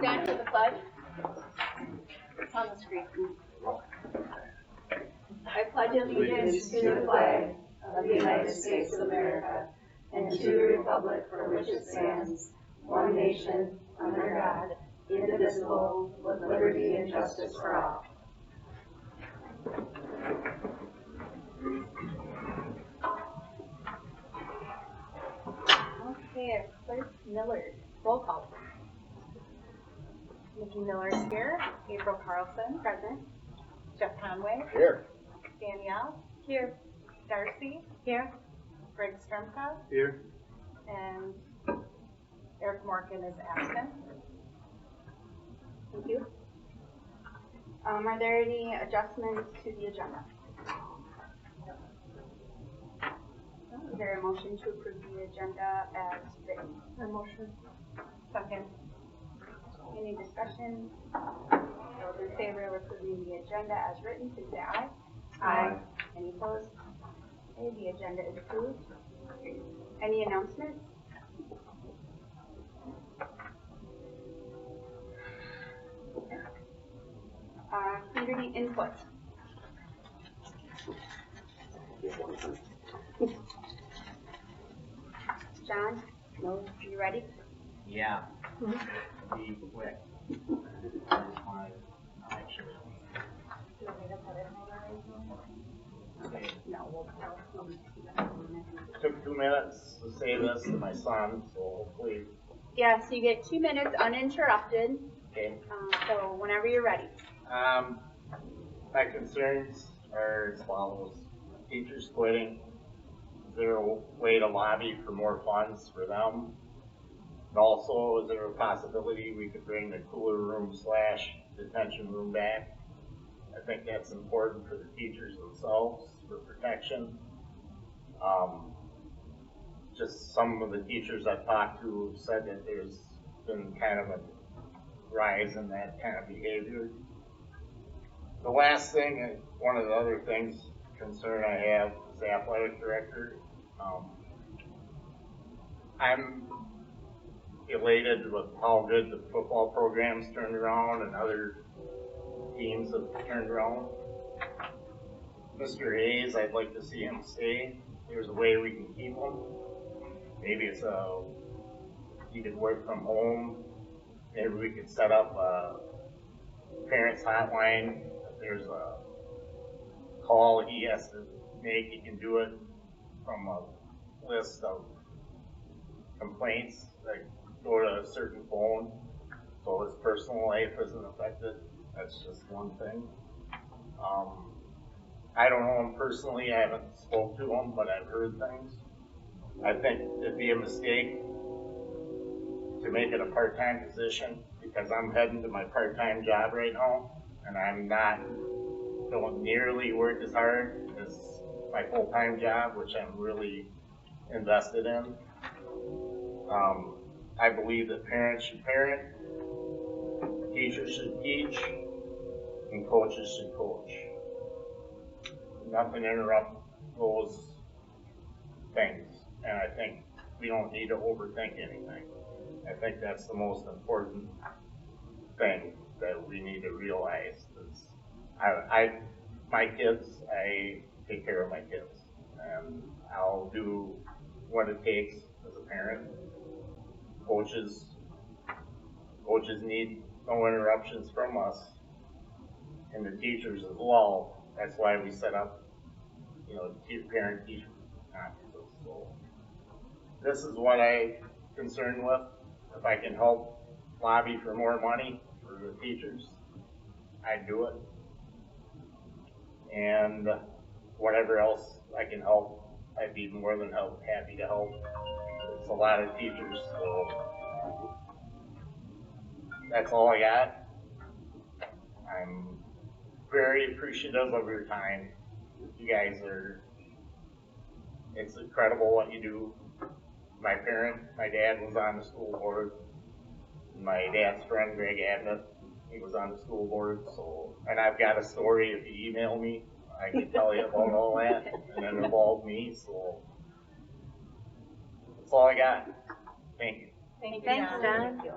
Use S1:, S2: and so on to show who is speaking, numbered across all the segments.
S1: Stand for the pledge. It's on the screen. I pledge allegiance to the flag of the United States of America and to the republic for which it stands, one nation, under God, indivisible, with liberty and justice for all.
S2: Okay, Clerk Millard, roll call. Nikki Miller is here. April Carlson, present. Jeff Conway.
S3: Here.
S2: Danielle. Here. Darcy. Here. Greg Strumka.
S3: Here.
S2: And Eric Morgan is absent. Thank you. Are there any adjustments to the agenda? Is there a motion to approve the agenda as written? A motion. Second. Any discussion? Those in favor of approving the agenda as written, please say aye. Aye. Any opposed? Okay, the agenda is approved. Any announcements? Community input. John, no, you ready?
S3: Yeah. Be quick. I just wanted to make sure.
S2: Do you want me to put it in over?
S3: Okay.
S2: No, we'll tell.
S3: Took 2 minutes to say this to my son, so hopefully.
S2: Yes, you get 2 minutes uninterrupted.
S3: Okay.
S2: So whenever you're ready.
S3: My concerns are as follows. Teachers quitting. Is there a way to lobby for more funds for them? And also, is there a possibility we could bring the cooler room / detention room back? I think that's important for the teachers themselves, for protection. Just some of the teachers I've talked to have said that there's been kind of a rise in that kind of behavior. The last thing, and one of the other things, concern I have is the athletic director. I'm elated with how good the football program's turned around and other teams have turned around. Mr. Hayes, I'd like to see him stay. There's a way we can keep him. Maybe it's he could work from home. Maybe we could set up a parents hotline. If there's a call he has to make, he can do it from a list of complaints that go to a certain phone, so his personal life isn't affected. That's just one thing. I don't know him personally, I haven't spoke to him, but I've heard things. I think it'd be a mistake to make it a part-time position, because I'm heading to my part-time job right now, and I'm not don't nearly work as hard as my full-time job, which I'm really invested in. I believe that parents should parent, teachers should teach, and coaches should coach. Nothing interrupt those things, and I think we don't need to overthink anything. I think that's the most important thing that we need to realize. Is my kids, I take care of my kids, and I'll do what it takes as a parent. Coaches need no interruptions from us, and the teachers as well. That's why we set up, parent-teacher conferences. So this is what I'm concerned with. If I can help lobby for more money for the teachers, I'd do it. And whatever else I can help, I'd be more than happy to help. It's a lot of teachers, so that's all I got. I'm very appreciative of your time. You guys it's incredible what you do. My dad was on the school board. My dad's friend, Greg Adnett, he was on the school board. So, and I've got a story, if you email me, I can tell you about all that, and it involved me, so that's all I got. Thank you.
S2: Thanks,
S1: John.
S2: Thank you.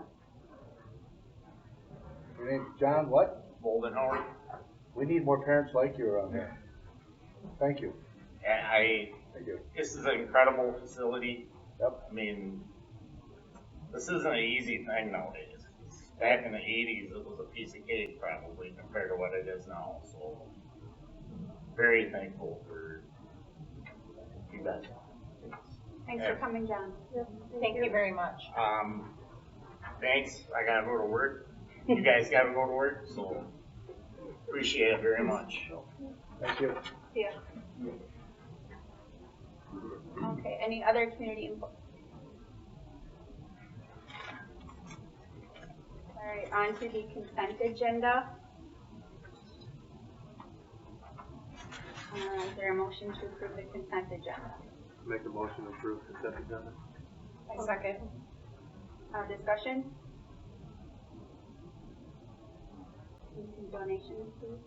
S4: Your name's John what?
S3: Moldenhauer.
S4: We need more parents like you around here. Thank you. Thank you.
S3: This is an incredible facility.
S4: Yep.
S3: I mean, this isn't an easy thing nowadays. Back in the 80s, it was a piece of cake probably compared to what it is now. So, very thankful for you guys.
S2: Thanks for coming, John.
S5: Thank you very much.
S3: Thanks. I gotta go to work. You guys gotta go to work. So, appreciate it very much.
S4: Thank you.
S2: Yeah. Okay, any other community input? All right, on to the consent agenda. Is there a motion to approve the consent agenda?
S6: Make a motion to approve consent agenda.
S5: Second.
S2: Discussion? Donations, please.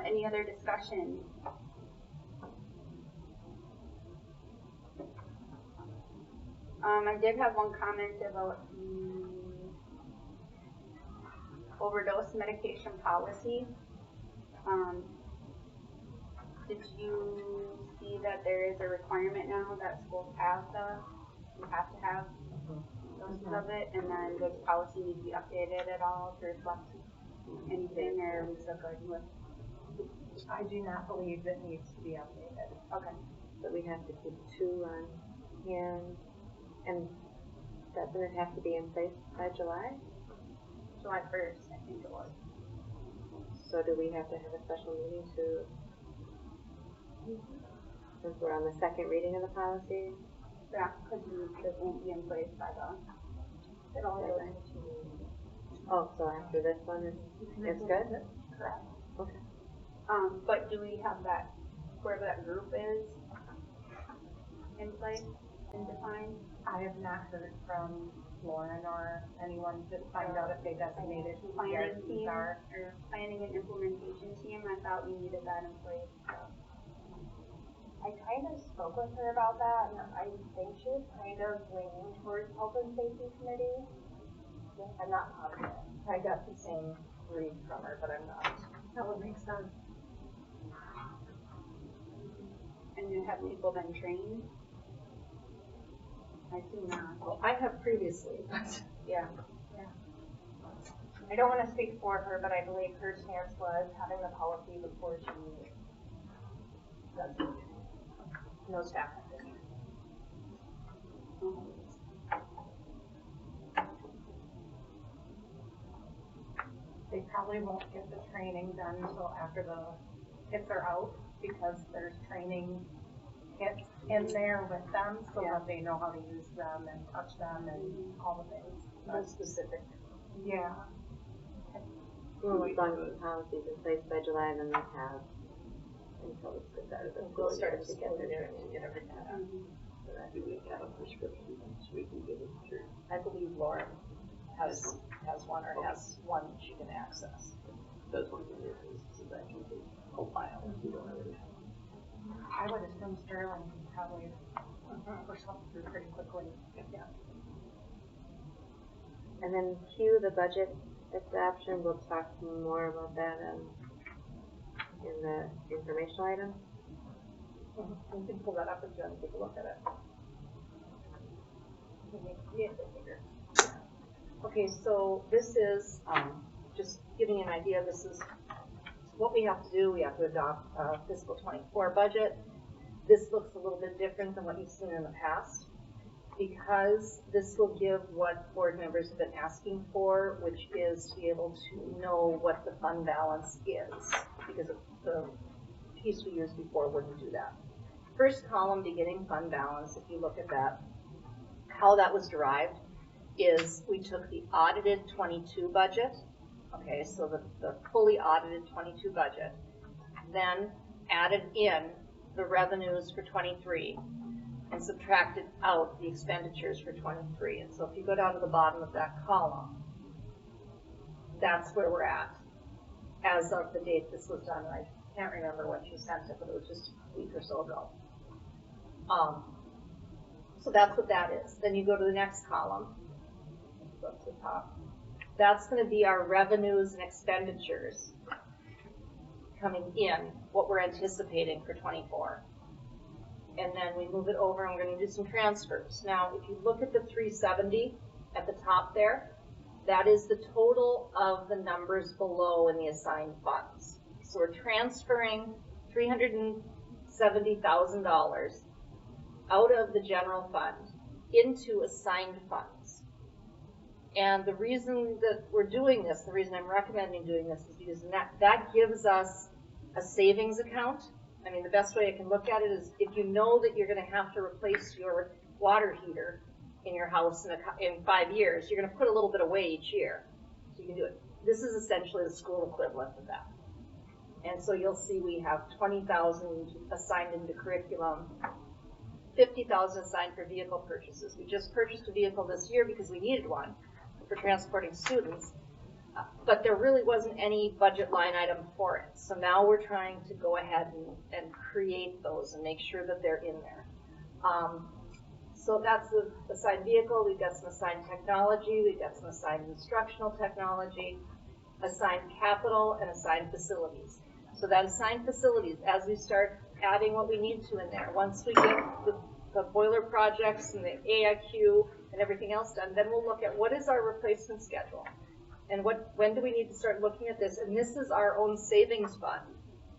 S2: Any other discussion? I did have one comment about the overdose medication policy. Did you see that there is a requirement now that schools have you have to have doses of it, and then does policy need to be updated at all to reflect anything, or are we still good with?
S5: I do not believe it needs to be updated.
S2: Okay.
S7: But we have to keep 2 on hand, and doesn't it have to be in place by July?
S2: July 1st, I think it was.
S7: So do we have to have a special meeting to, since we're on the second reading of the policy?
S2: Yeah, because it won't be in place by the. It only goes into 2 weeks.
S7: Oh, so after this one is good?
S2: Correct.
S7: Okay.
S2: But do we have that, where that group is in place and defined?
S5: I have not heard from Lauren or anyone to find out if they designated who
S2: Planning
S5: PRCs
S2: team,
S5: are.
S2: or planning and implementation team, I thought we needed that in place.
S8: I kind of spoke with her about that, and I think she was kind of leaning towards health and safety committee. I'm not positive. I got the same read from her, but I'm not.
S5: That would make sense.
S2: And have people been trained? I assume not.
S8: Well, I have previously, but
S2: Yeah.
S8: I don't want to speak for her, but I believe her stance was having the policy before she does the training. No staff members.
S5: They probably won't get the training done until after the kits are out, because there's training kits in there with them, so that they know how to use them and touch them and all the things.
S8: More specific.
S5: Yeah.
S7: Well, as long as the policy's in place by July, then they have until it's the start of the school year to get their training and get everything done. So that
S6: Do we have a prescription so we can give it to her?
S8: I believe Lauren has one or has one she can access.
S6: That's one thing it is, so that can be a while. We don't really have.
S5: I would assume Sterling can probably push something through pretty quickly.
S8: Yeah.
S7: And then Q, the budget adoption, we'll talk more about that in the informational items.
S8: You can pull that up and Jen take a look at it. Okay, so this is, just giving you an idea, this is what we have to do. We have to adopt a fiscal 24 budget. This looks a little bit different than what you've seen in the past, because this will give what board members have been asking for, which is to be able to know what the fund balance is, because the piece we used before wouldn't do that. First column, beginning fund balance, if you look at that, how that was derived is we took the audited 22 budget, okay, so the fully audited 22 budget, then added in the revenues for 23 and subtracted out the expenditures for 23. And so if you go down to the bottom of that column, that's where we're at as of the date this was done. I can't remember when she sent it, but it was just a week or so ago. So that's what that is. Then you go to the next column, go up to the top. That's going to be our revenues and expenditures coming in, what we're anticipating for 24. And then we move it over and we're going to do some transfers. Now, if you look at the 370 at the top there, that is the total of the numbers below in the assigned funds. So we're transferring $370,000 out of the general fund into assigned funds. And the reason that we're doing this, the reason I'm recommending doing this is because that gives us a savings account. I mean, the best way I can look at it is if you know that you're going to have to replace your water heater in your house in 5 years, you're going to put a little bit away each year. So you can do it. This is essentially the school equivalent of that. And so you'll see we have $20,000 assigned into curriculum, $50,000 assigned for vehicle purchases. We just purchased a vehicle this year because we needed one for transporting students, but there really wasn't any budget line item for it. So now we're trying to go ahead and create those and make sure that they're in there. So that's the assigned vehicle. We've got some assigned technology. We've got some assigned instructional technology, assigned capital, and assigned facilities. So that assigned facilities, as we start adding what we need to in there, once we get the boiler projects and the AIQ and everything else done, then we'll look at what is our replacement schedule and when do we need to start looking at this. And this is our own savings fund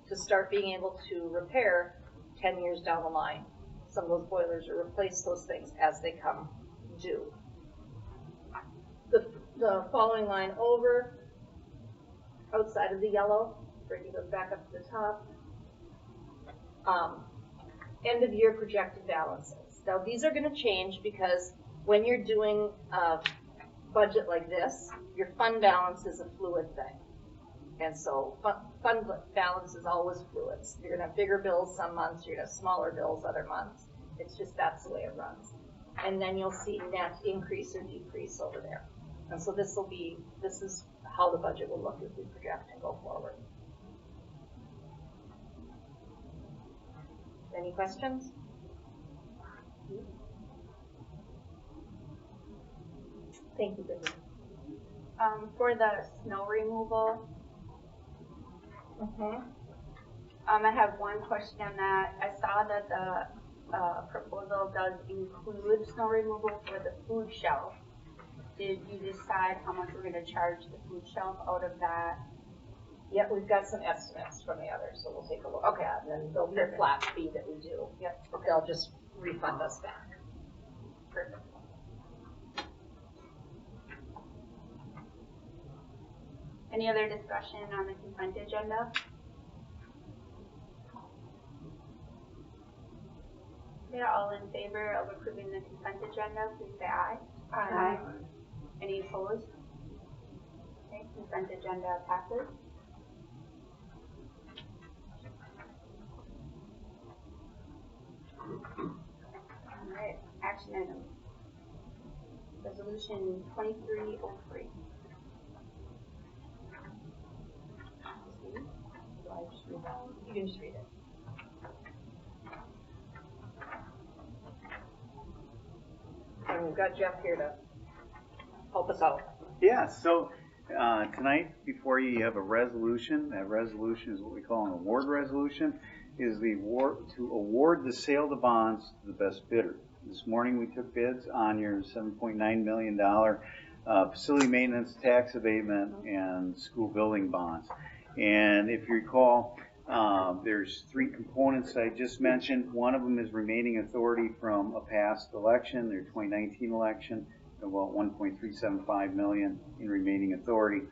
S8: to start being able to repair 10 years down the line some of those boilers or replace those things as they come due. The following line over, outside of the yellow, bringing those back up to the top, end of year projected balances. Now these are going to change because when you're doing a budget like this, your fund balance is a fluid thing. And so fund balance is always fluid. You're going to have bigger bills some months, you're going to have smaller bills other months. It's just that's the way it runs. And then you'll see net increase or decrease over there. And so this is how the budget will look as we project and go forward. Any questions? Thank you, Vivian.
S2: For the snow removal, I have one question on that. I saw that the proposal does include snow removal for the food shelf. Did you decide how much we're going to charge the food shelf out of that?
S8: Yep, we've got some estimates from the others, so we'll take a look at that, and then there'll be a flat fee that we do. Yep. They'll just refund us back.
S2: Perfect. Any other discussion on the consent agenda? Okay, all in favor of approving the consent agenda, please say aye.
S1: Aye.
S2: Any opposed? Okay, consent agenda passes. All right, action items. Resolution 2303.
S8: You can just read it. And we've got Jeff here to help us out.
S9: Yeah, so tonight before you have a resolution. That resolution is what we call an award resolution. Is the award to award the sale of the bonds to the best bidder. This morning we took bids on your $7.9 million facility maintenance, tax abatement, and school building bonds. And if you recall, there's three components I just mentioned. One of them is remaining authority from a past election, their 2019 election, about $1.375 million in remaining authority.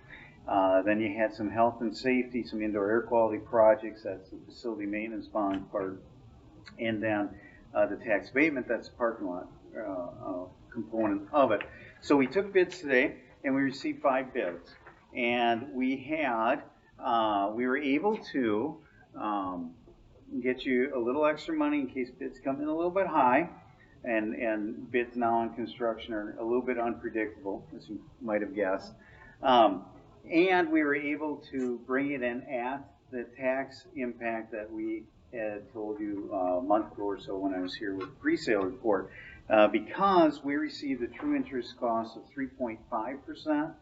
S9: Then you had some health and safety, some indoor air quality projects, that's the facility maintenance bond part. And then the tax abatement, that's the parking lot component of it. So we took bids today, and we received 5 bids. And we had, we were able to can get you a little extra money in case bids come in a little bit high, and bids now on construction are a little bit unpredictable, as you might have guessed. And we were able to bring it in at the tax impact that we had told you a month ago or so when I was here with the pre-sale report, because we received a true interest cost of 3.5%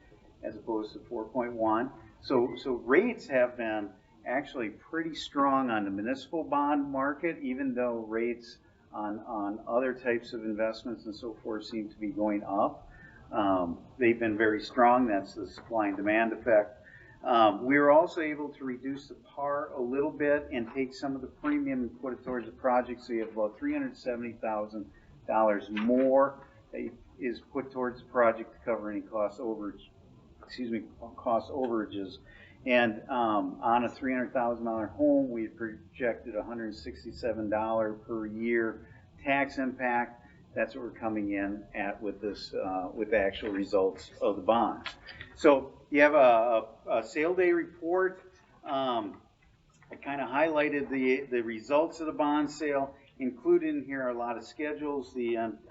S9: as opposed to 4.1. So rates have been actually pretty strong on the municipal bond market, even though rates on other types of investments and so forth seem to be going up. They've been very strong. That's the supply and demand effect. We were also able to reduce the par a little bit and take some of the premium and put it towards the project, so you have about $370,000 more that is put towards the project to cover any cost overages. And on a $300,000 home, we projected $167 per year tax impact. That's what we're coming in at with this, with the actual results of the bonds. So you have a sale day report. I kind of highlighted the results of the bond sale. Included in here are a lot of schedules.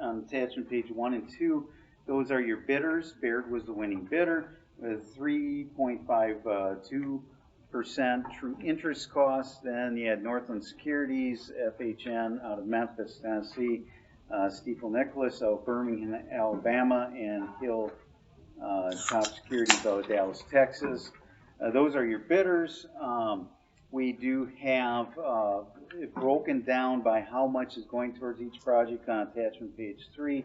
S9: On attachment page 1 and 2, those are your bidders. Baird was the winning bidder with 3.52% true interest cost. Then you had Northland Securities, FHN out of Memphis, Tennessee, Stifel Nicholas out of Birmingham, Alabama, and Hill Top Securities out of Dallas, Texas. Those are your bidders. We do have it broken down by how much is going towards each project on attachment page 3.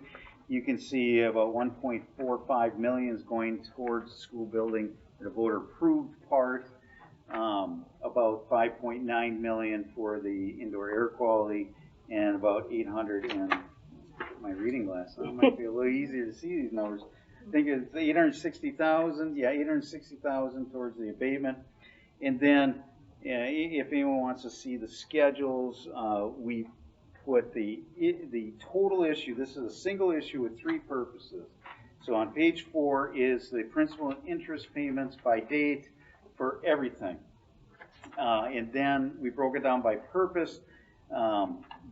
S9: You can see about $1.45 million is going towards the school building, the voter approved part. About $5.9 million for the indoor air quality, and about 800 and my reading glasses. It might be a little easier to see these numbers. I think it's 860,000. Yeah, 860,000 towards the abatement. And then, if anyone wants to see the schedules, we put the total issue. This is a single issue with 3 purposes. So on page 4 is the principal and interest payments by date for everything. And then we broke it down by purpose.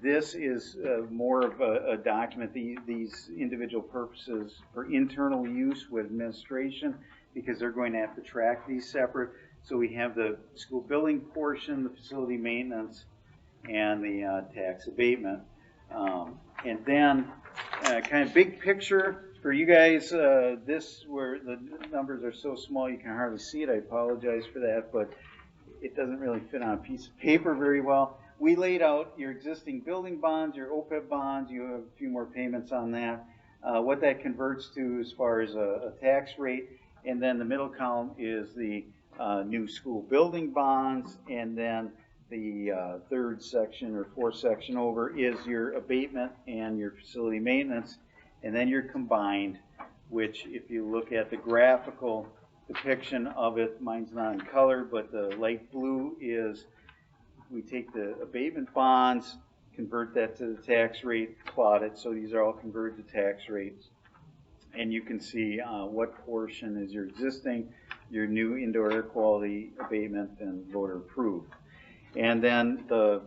S9: This is more of a document, these individual purposes for internal use with administration, because they're going to have to track these separate. So we have the school building portion, the facility maintenance, and the tax abatement. And then kind of big picture for you guys, this where the numbers are so small you can hardly see it. I apologize for that, but it doesn't really fit on a piece of paper very well. We laid out your existing building bonds, your OPEB bonds. You have a few more payments on that. What that converts to as far as a tax rate. And then the middle column is the new school building bonds. And then the third section or fourth section over is your abatement and your facility maintenance. And then your combined, which if you look at the graphical depiction of it, mine's not in color, but the light blue is we take the abatement bonds, convert that to the tax rate, plot it. So these are all converted to tax rates. And you can see what portion is your existing, your new indoor air quality abatement, and voter approved. And then the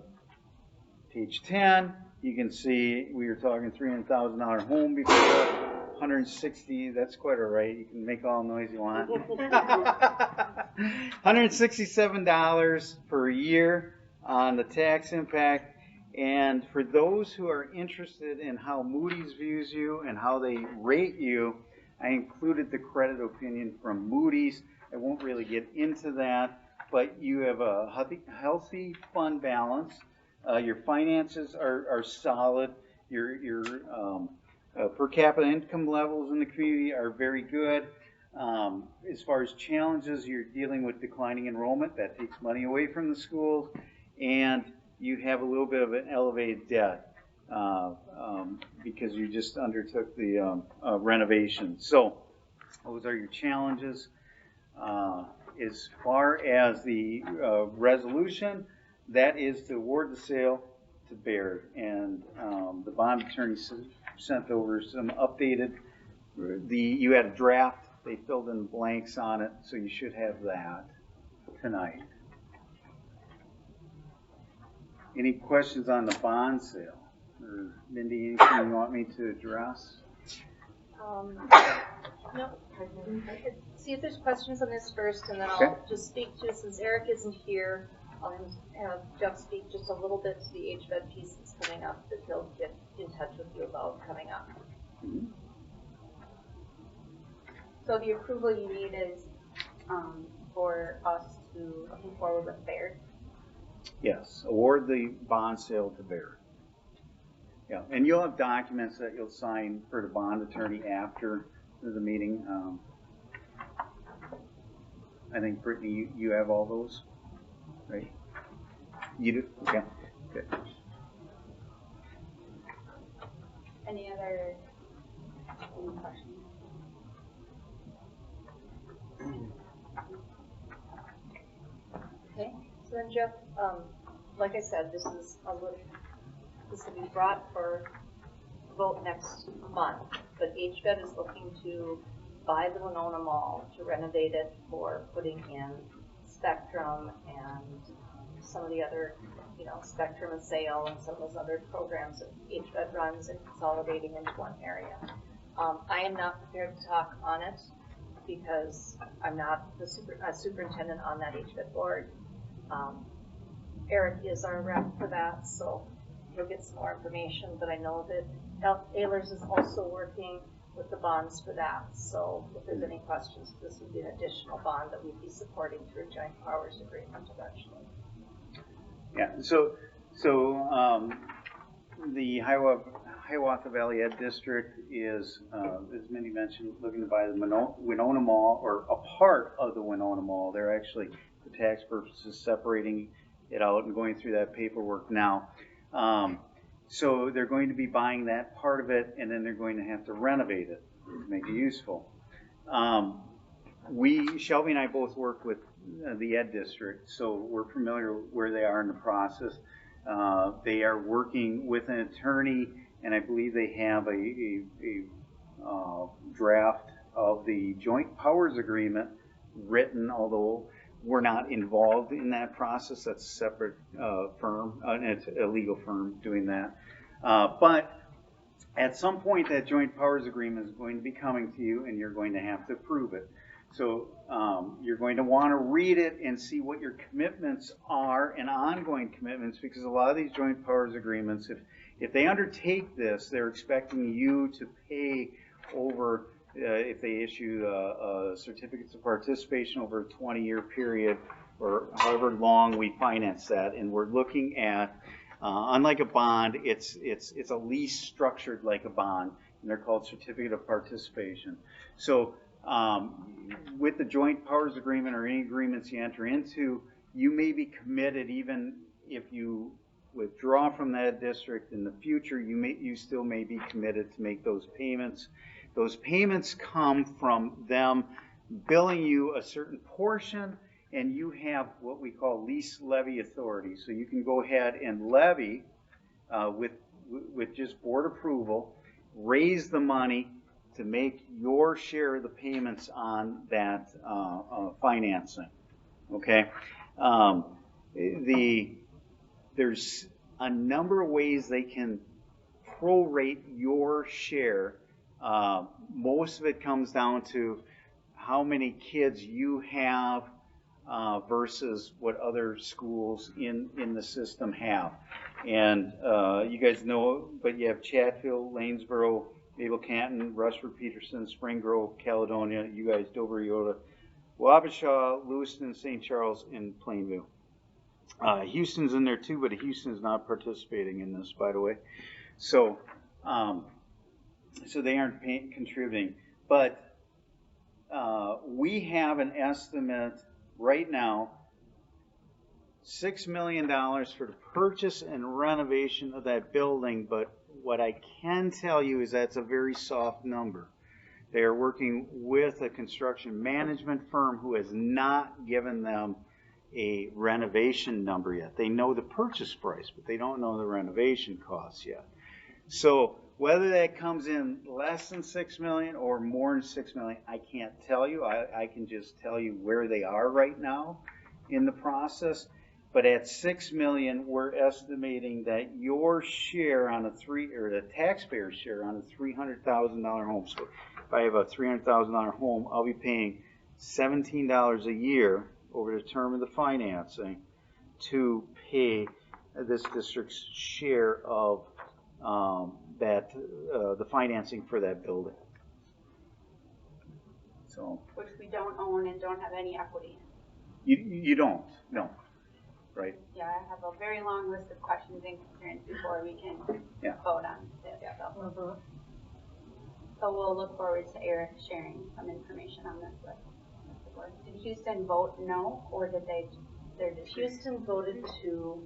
S9: page 10, you can see we were talking $300,000 home before, 160, that's quite all right. You can make all the noise you want. $167 per year on the tax impact. And for those who are interested in how Moody's views you and how they rate you, I included the credit opinion from Moody's. I won't really get into that, but you have a healthy fund balance. Your finances are solid. Your per capita income levels in the community are very good. As far as challenges, you're dealing with declining enrollment. That takes money away from the schools. And you have a little bit of an elevated debt because you just undertook the renovation. So those are your challenges. As far as the resolution, that is to award the sale to Baird. And the bond attorney sent over some updated, you had a draft, they filled in blanks on it, so you should have that tonight. Any questions on the bond sale? Or Mindy, anything you want me to address?
S8: No, I could see if there's questions on this first, and then
S9: Okay.
S8: I'll just speak to, since Eric isn't here, I'll have Jeff speak just a little bit to the HVED piece that's coming up, that he'll get in touch with you about coming up.
S2: So the approval you need is, for us to move forward with Baird.
S9: Yes, award the bond sale to Baird. Yeah, and you'll have documents that you'll sign for the bond attorney after the meeting. I think Brittany, you have all those, right? You do? Okay, good.
S2: Any questions?
S8: Okay, so then Jeff, like I said, this will be brought for vote next month, but HVED is looking to buy the Winona Mall to renovate it for putting in Spectrum and some of the other, Spectrum and Sale and some of those other programs that HVED runs and consolidating into one area. I am not prepared to talk on it because I'm not the superintendent on that HVED board. Eric is our rep for that, so he'll get some more information, but I know that Ehlers is also working with the bonds for that, so if there's any questions, this would be an additional bond that we'd be supporting through a joint powers agreement eventually.
S9: Yeah, so the Hiawatha Valley Ed District is, as Mindy mentioned, looking to buy the Winona Mall, or a part of the Winona Mall. They're actually, for tax purposes, separating it out and going through that paperwork now. So they're going to be buying that part of it, and then they're going to have to renovate it to make it useful. Shelby and I both work with the Ed District, so we're familiar where they are in the process. They are working with an attorney, and I believe they have a draft of the joint powers agreement written, although we're not involved in that process. That's a separate firm, and it's a legal firm doing that. But at some point, that joint powers agreement is going to be coming to you, and you're going to have to approve it. So you're going to want to read it and see what your commitments are and ongoing commitments, because a lot of these joint powers agreements, if they undertake this, they're expecting you to pay over, if they issue certificates of participation over a 20-year period, or however long we finance that. And we're looking at, unlike a bond, it's a lease structured like a bond, and they're called certificate of participation. So with the joint powers agreement or any agreements you enter into, you may be committed, even if you withdraw from that district in the future, you still may be committed to make those payments. Those payments come from them billing you a certain portion, and you have what we call lease levy authority. So you can go ahead and levy with just board approval, raise the money to make your share of the payments on that financing. Okay, there's a number of ways they can prorate your share. Most of it comes down to how many kids you have versus what other schools in the system have. And you guys know, but you have Chatfield, Lanesboro, Mabel Canton, Rushford, Peterson, Spring Grove, Caledonia, you guys, Dover, Yoda, Wabasha, Lewiston, St. Charles, and Plainview. Houston's in there too, but Houston is not participating in this, by the way. So they aren't contributing. But we have an estimate right now, $6 million for the purchase and renovation of that building, but what I can tell you is that's a very soft number. They are working with a construction management firm who has not given them a renovation number yet. They know the purchase price, but they don't know the renovation costs yet. So whether that comes in less than $6 million or more than $6 million, I can't tell you. I can just tell you where they are right now in the process. But at 6 million, we're estimating that your share on the taxpayer's share on a $300,000 home. So if I have a $300,000 home, I'll be paying $17 a year over the term of the financing to pay this district's share of the financing for that building. So
S2: Which we don't own and don't have any equity.
S9: you don't, no, right?
S2: Yeah, I have a very long list of questions and concerns before we can vote on this. So we'll look forward to Eric sharing some information on this with the board. Did Houston vote no, or did they're just
S8: Houston voted to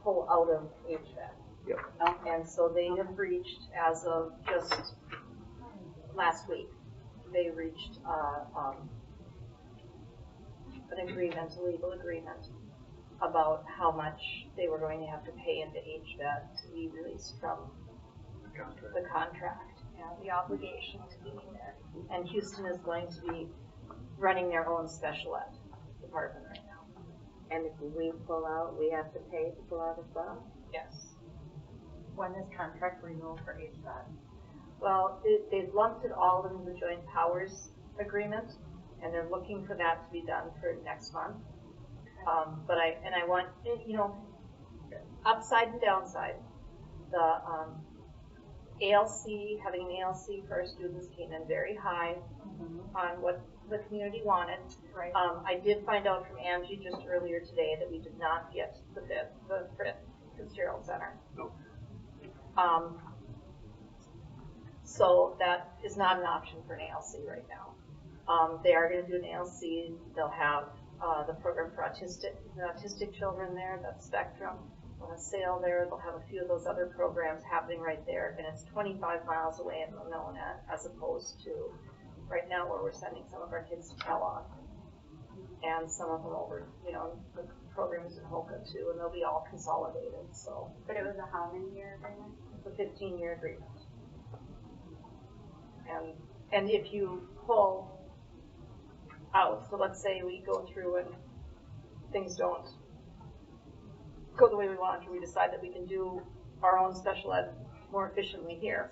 S8: pull out of HVAC.
S9: Yep.
S8: And so they have reached, as of just last week, they reached an agreement, a legal agreement, about how much they were going to have to pay into HVAC to be released from the contract and the obligation to being there. And Houston is going to be running their own special ed department right now.
S7: And if we pull out, we have to pay to pull out as well?
S8: Yes.
S5: When is contract renewal for HVAC?
S8: Well, they've lumped it all into the joint powers agreement, and they're looking for that to be done for next month. But I want, upside and downside. The ALC, having an ALC for our students came in very high on what the community wanted.
S5: Right.
S8: I did find out from Angie just earlier today that we did not get the Fitzgerald Center.
S9: No.
S8: So that is not an option for an ALC right now. They are going to do an ALC. They'll have the program for autistic children there, that's Spectrum. They'll have SAIL there. They'll have a few of those other programs happening right there. And it's 25 miles away in Monona, as opposed to right now where we're sending some of our kids to Kellogg. And some of them over, the programs in Hoka too, and they'll be all consolidated, so.
S2: But it was a how many year agreement?
S8: It's a 15-year agreement. And if you pull out, so let's say we go through and things don't go the way we want, or we decide that we can do our own special ed more efficiently here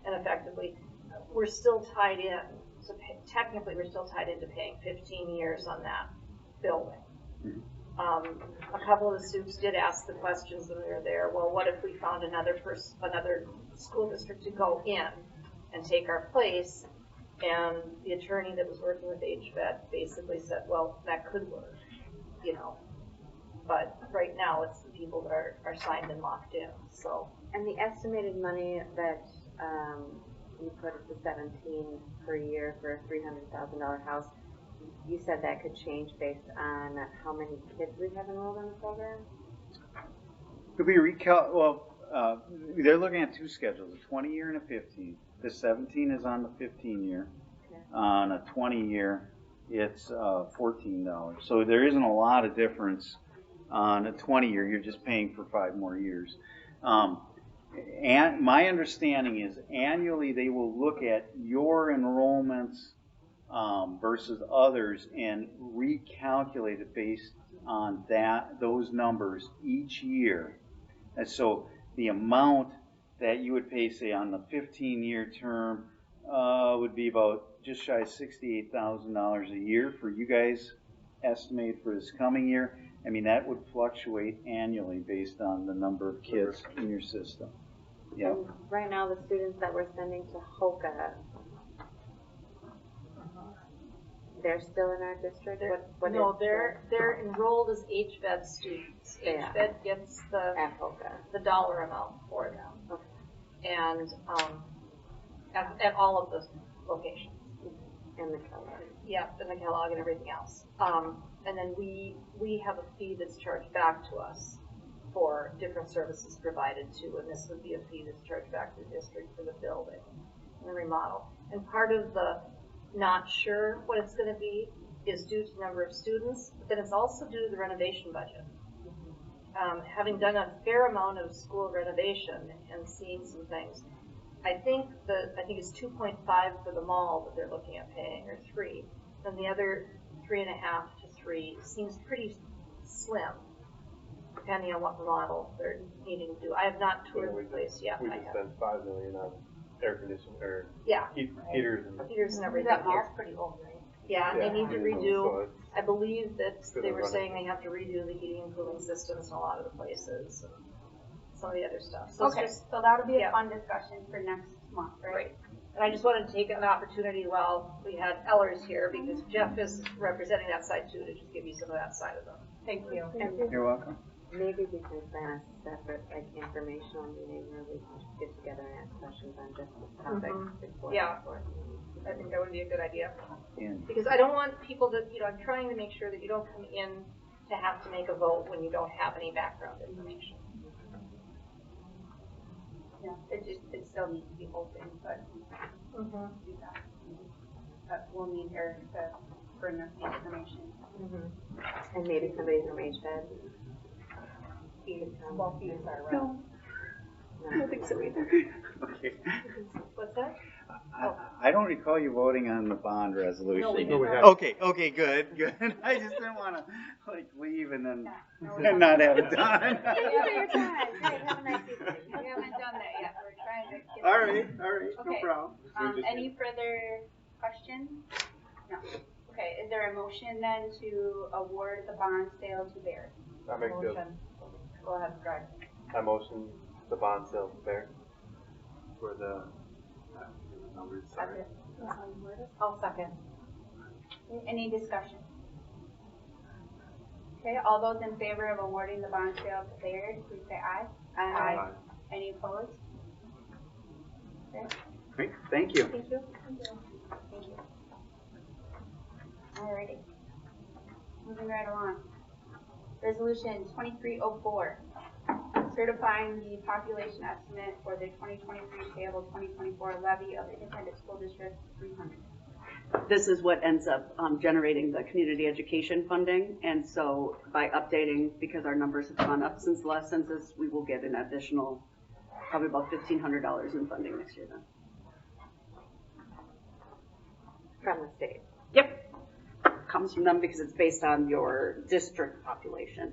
S8: and effectively, we're still tied in. So technically, we're still tied into paying 15 years on that building. A couple of the students did ask the questions when we were there. Well, what if we found another school district to go in and take our place? And the attorney that was working with HVET basically said, well, that could work, But right now, it's the people that are signed and locked in. So.
S7: And the estimated money that you put at the 17 per year for a $300,000 house, you said that could change based on how many kids we have enrolled in the program?
S9: Could be they're looking at two schedules, a 20-year and a 15. The 17 is on the 15-year. Okay. On a 20-year, it's $14. So there isn't a lot of difference. On a 20-year, you're just paying for 5 more years. And my understanding is annually they will look at your enrollments versus others and recalculate it based on those numbers each year. And so the amount that you would pay, say, on the 15-year term would be about just shy of $68,000 a year for you guys estimated for this coming year. I mean, that would fluctuate annually based on the number of kids in your system. Yeah.
S7: Right now, the students that we're sending to Hoka, they're still in our district?
S8: No, they're enrolled as HVET students.
S7: Yeah.
S8: HVET gets the dollar amount for them. Okay. And at all of the locations.
S7: And the Kellogg.
S8: Yeah, and the Kellogg and everything else. And then we have a fee that's charged back to us for different services provided to, and this would be a fee that's charged back to the district for the building and the remodel. And part of the not sure what it's going to be is due to the number of students, but then it's also due to the renovation budget. Having done a fair amount of school renovation and seeing some things, I think it's 2.5 for the mall that they're looking at paying, or 3. Then the other 3.5 to 3 seems pretty slim, depending on what model they're needing to do. I have not toured the place yet.
S10: We
S8: I
S10: just
S8: have.
S10: spent $5 million on air conditioning, or
S8: Yeah,
S10: heaters and.
S8: heaters and everything.
S5: That mall's pretty old, right?
S8: Yeah, and they need to redo,
S10: So it's
S8: I believe that
S10: Good
S8: they were
S10: running.
S8: saying they have to redo the heating and cooling systems in a lot of the places, and some of the other stuff. So it's
S2: Okay,
S8: just,
S2: so that'll be a
S8: yeah.
S2: fun discussion for next month, right?
S8: Right. And I just wanted to take an opportunity while we had Ellers here, because Jeff is representing that side too, to just give you some of that side of them.
S5: Thank you.
S9: You're welcome.
S7: Maybe we can plan a separate, like, informational meeting where we can just get together and ask questions on just this topic before.
S8: Yeah. I think that would be a good idea.
S9: And
S8: Because I don't want people to, I'm trying to make sure that you don't come in to have to make a vote when you don't have any background information.
S2: Yeah, it still needs to be open, but do that. But we'll need Eric to bring us the information.
S7: And maybe somebody from HVAC.
S5: Well, fees are right.
S7: I don't think so either.
S9: Okay.
S8: What's that?
S9: I don't recall you voting on the bond resolution.
S8: No, we
S10: No, we haven't.
S9: Okay, good. I just didn't wanna, like, leave and then
S2: No,
S9: and not have it done.
S7: Thank you for your time. Great, have a nice evening.
S2: We haven't done that yet, we're trying to get.
S9: All right, no
S2: Okay.
S9: problem.
S2: Any further questions? No. Okay, is there a motion then to award the bond sale to Baird?
S10: I make the,
S5: Motion. Go ahead, Greg.
S10: I motion the bond sale fair for the, numbers, sorry.
S5: I'll second.
S2: Any discussion? Okay, all those in favor of awarding the bond sale to Baird, please say aye.
S10: Aye.
S2: Any opposed? Okay,
S9: Great, thank you.
S2: thank you. Thank you. Alrighty. Moving right along. Resolution 2304, certifying the population estimate for the 2023 payable 2024 levy of Independent School District 300.
S11: This is what ends up generating the community education funding, and so by updating, because our numbers have gone up since the last census, we will get an additional, probably about $1,500 in funding next year then.
S7: From the state.
S11: Yep. Comes from them because it's based on your district population.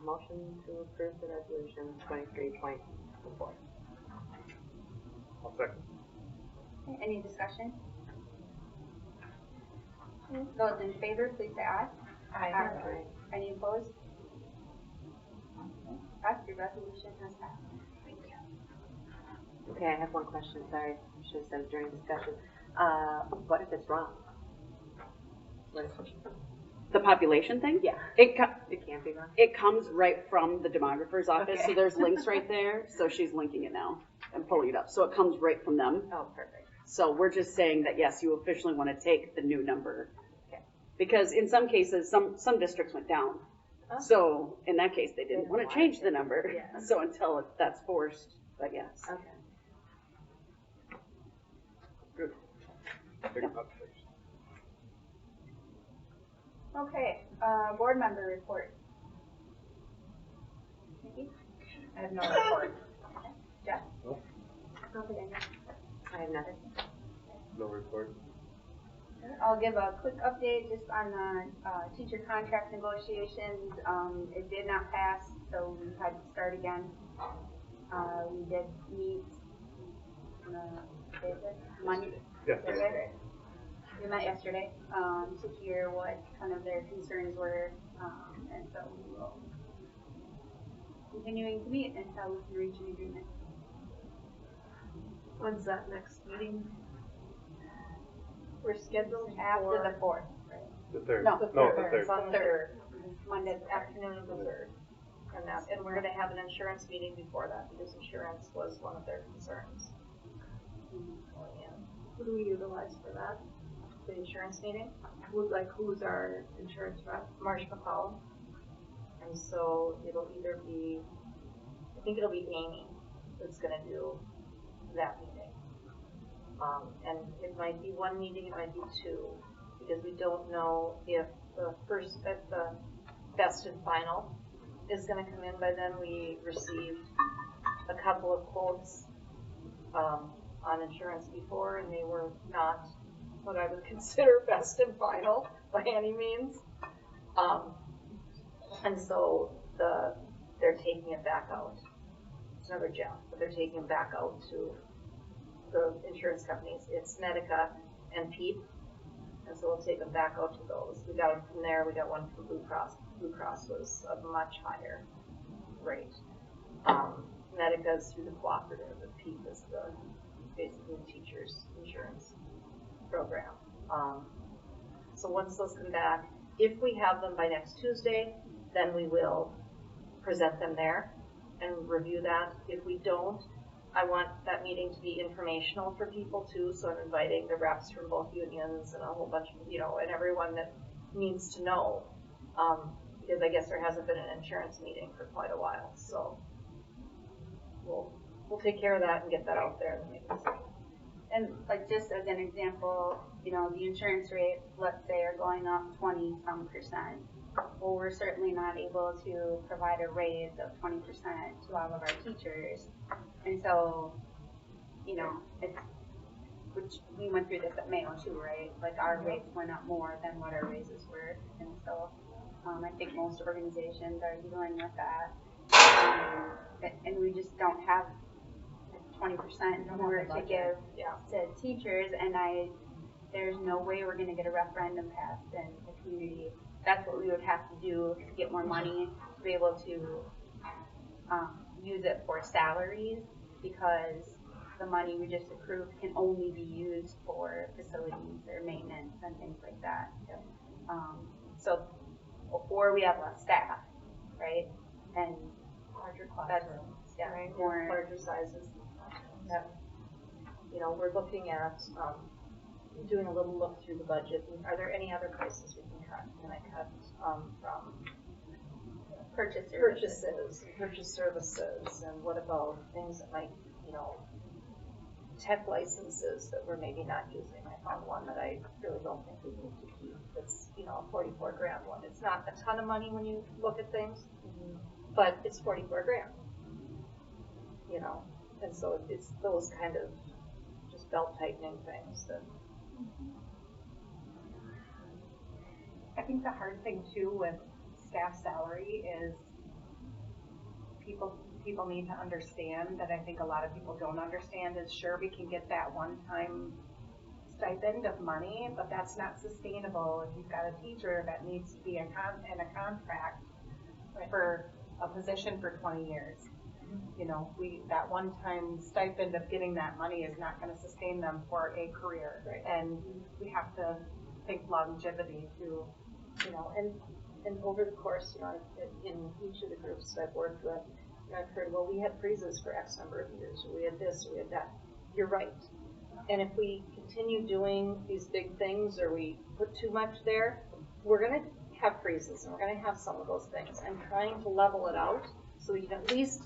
S7: Motion to approve the resolution 23.4.
S10: I'll second.
S2: Okay, any discussion? Those in favor, please say aye.
S5: Aye.
S2: Any opposed? That's your resolution has passed. Thank you.
S7: Okay, I have one question, sorry, I should have said it during discussion. What if it's wrong? What if,
S11: The population thing?
S7: yeah,
S11: It
S7: it can't be wrong?
S11: it comes right from the demographer's office, so
S7: Okay.
S11: there's links right there, so she's linking it now and pulling it up. So it comes right from them.
S7: Oh, perfect.
S11: So we're just saying that, yes, you officially want to take the new number.
S7: Okay.
S11: Because in some cases, some districts went down.
S7: Oh.
S11: So in that case, they didn't
S7: didn't
S11: want to
S7: want
S11: change
S7: it.
S11: the number.
S7: Yeah.
S11: So until that's forced, but yes.
S7: Okay.
S10: Take a vote first.
S2: Okay, board member report. Nikki?
S5: I have no report.
S2: Jeff?
S10: No.
S7: I have nothing.
S10: No report.
S2: I'll give a quick update just on the teacher contract negotiations. It did not pass, so we had to start again. We did meet Monday.
S10: Yes.
S2: Yesterday. We met yesterday to hear what kind of their concerns were, and so we will continuing to meet until we can reach an agreement.
S8: When's that next meeting?
S2: We're scheduled after the 4th, right?
S10: The third.
S2: No,
S10: the
S8: It's
S10: third.
S8: on the third,
S2: Monday
S8: afternoon of the third. And we're gonna have an insurance meeting before that, because insurance was one of their concerns. Who do we utilize for that? The insurance meeting? Who's our insurance rep? Marsh McCollum. And so it'll either be, I think it'll be Amy that's gonna do that meeting. And it might be one meeting, it might be two, because we don't know if the best and final is gonna come in by then. We received a couple of quotes, on insurance before, and they were not what I would consider best and final by any means. And so they're taking it back out. It's another jump, but they're taking it back out to the insurance companies. It's Medica and PEEP, and so we'll take them back out to those. We got them from there. We got one from Blue Cross. Blue Cross was a much higher rate. Medica is through the cooperative, and PEEP is basically the teacher's insurance program. So once those come back, if we have them by next Tuesday, then we will present them there and review that. If we don't, I want that meeting to be informational for people too, so I'm inviting the reps from both unions and a whole bunch of, and everyone that needs to know, because I guess there hasn't been an insurance meeting for quite a while, so we'll take care of that and get that out there and make a decision.
S2: And like just as an example, the insurance rates, let's say, are going up 20-some%. Well, we're certainly not able to provide a raise of 20% to all of our teachers. And so, which we went through this at Mayo too, right? Like our rates went up more than what our raises were. And so I think most organizations are dealing with that. And we just don't have 20% more to give to teachers, and there's no way we're going to get a referendum passed in the community. That's what we would have to do to get more money to be able to use it for salaries, because the money we just approved can only be used for facilities or maintenance and things like that. Or we have less staff, right? And
S5: larger classrooms, right?
S8: More larger sizes. We're looking at doing a little look through the budget. Are there any other places we can cut? Can I cut from purchase services, and what about things that might, tech licenses that we're maybe not using? I found one that I really don't think we need to keep. It's, a $44,000 one. It's not a ton of money when you look at things, but it's $44,000. And so it's those kind of just belt tightening things that.
S5: I think the hard thing too with staff salary is people need to understand that I think a lot of people don't understand is, sure, we can get that one-time stipend of money, but that's not sustainable if you've got a teacher that needs to be in a contract for a position for 20 years. That one-time stipend of getting that money is not going to sustain them for a career, and we have to think longevity too.
S8: And over the course, in each of the groups that I've worked with, I've heard, well, we had freezes for X number of years, or we had this, or we had that. You're right. And if we continue doing these big things, or we put too much there, we're going to have freezes, and we're going to have some of those things. I'm trying to level it out so we can at least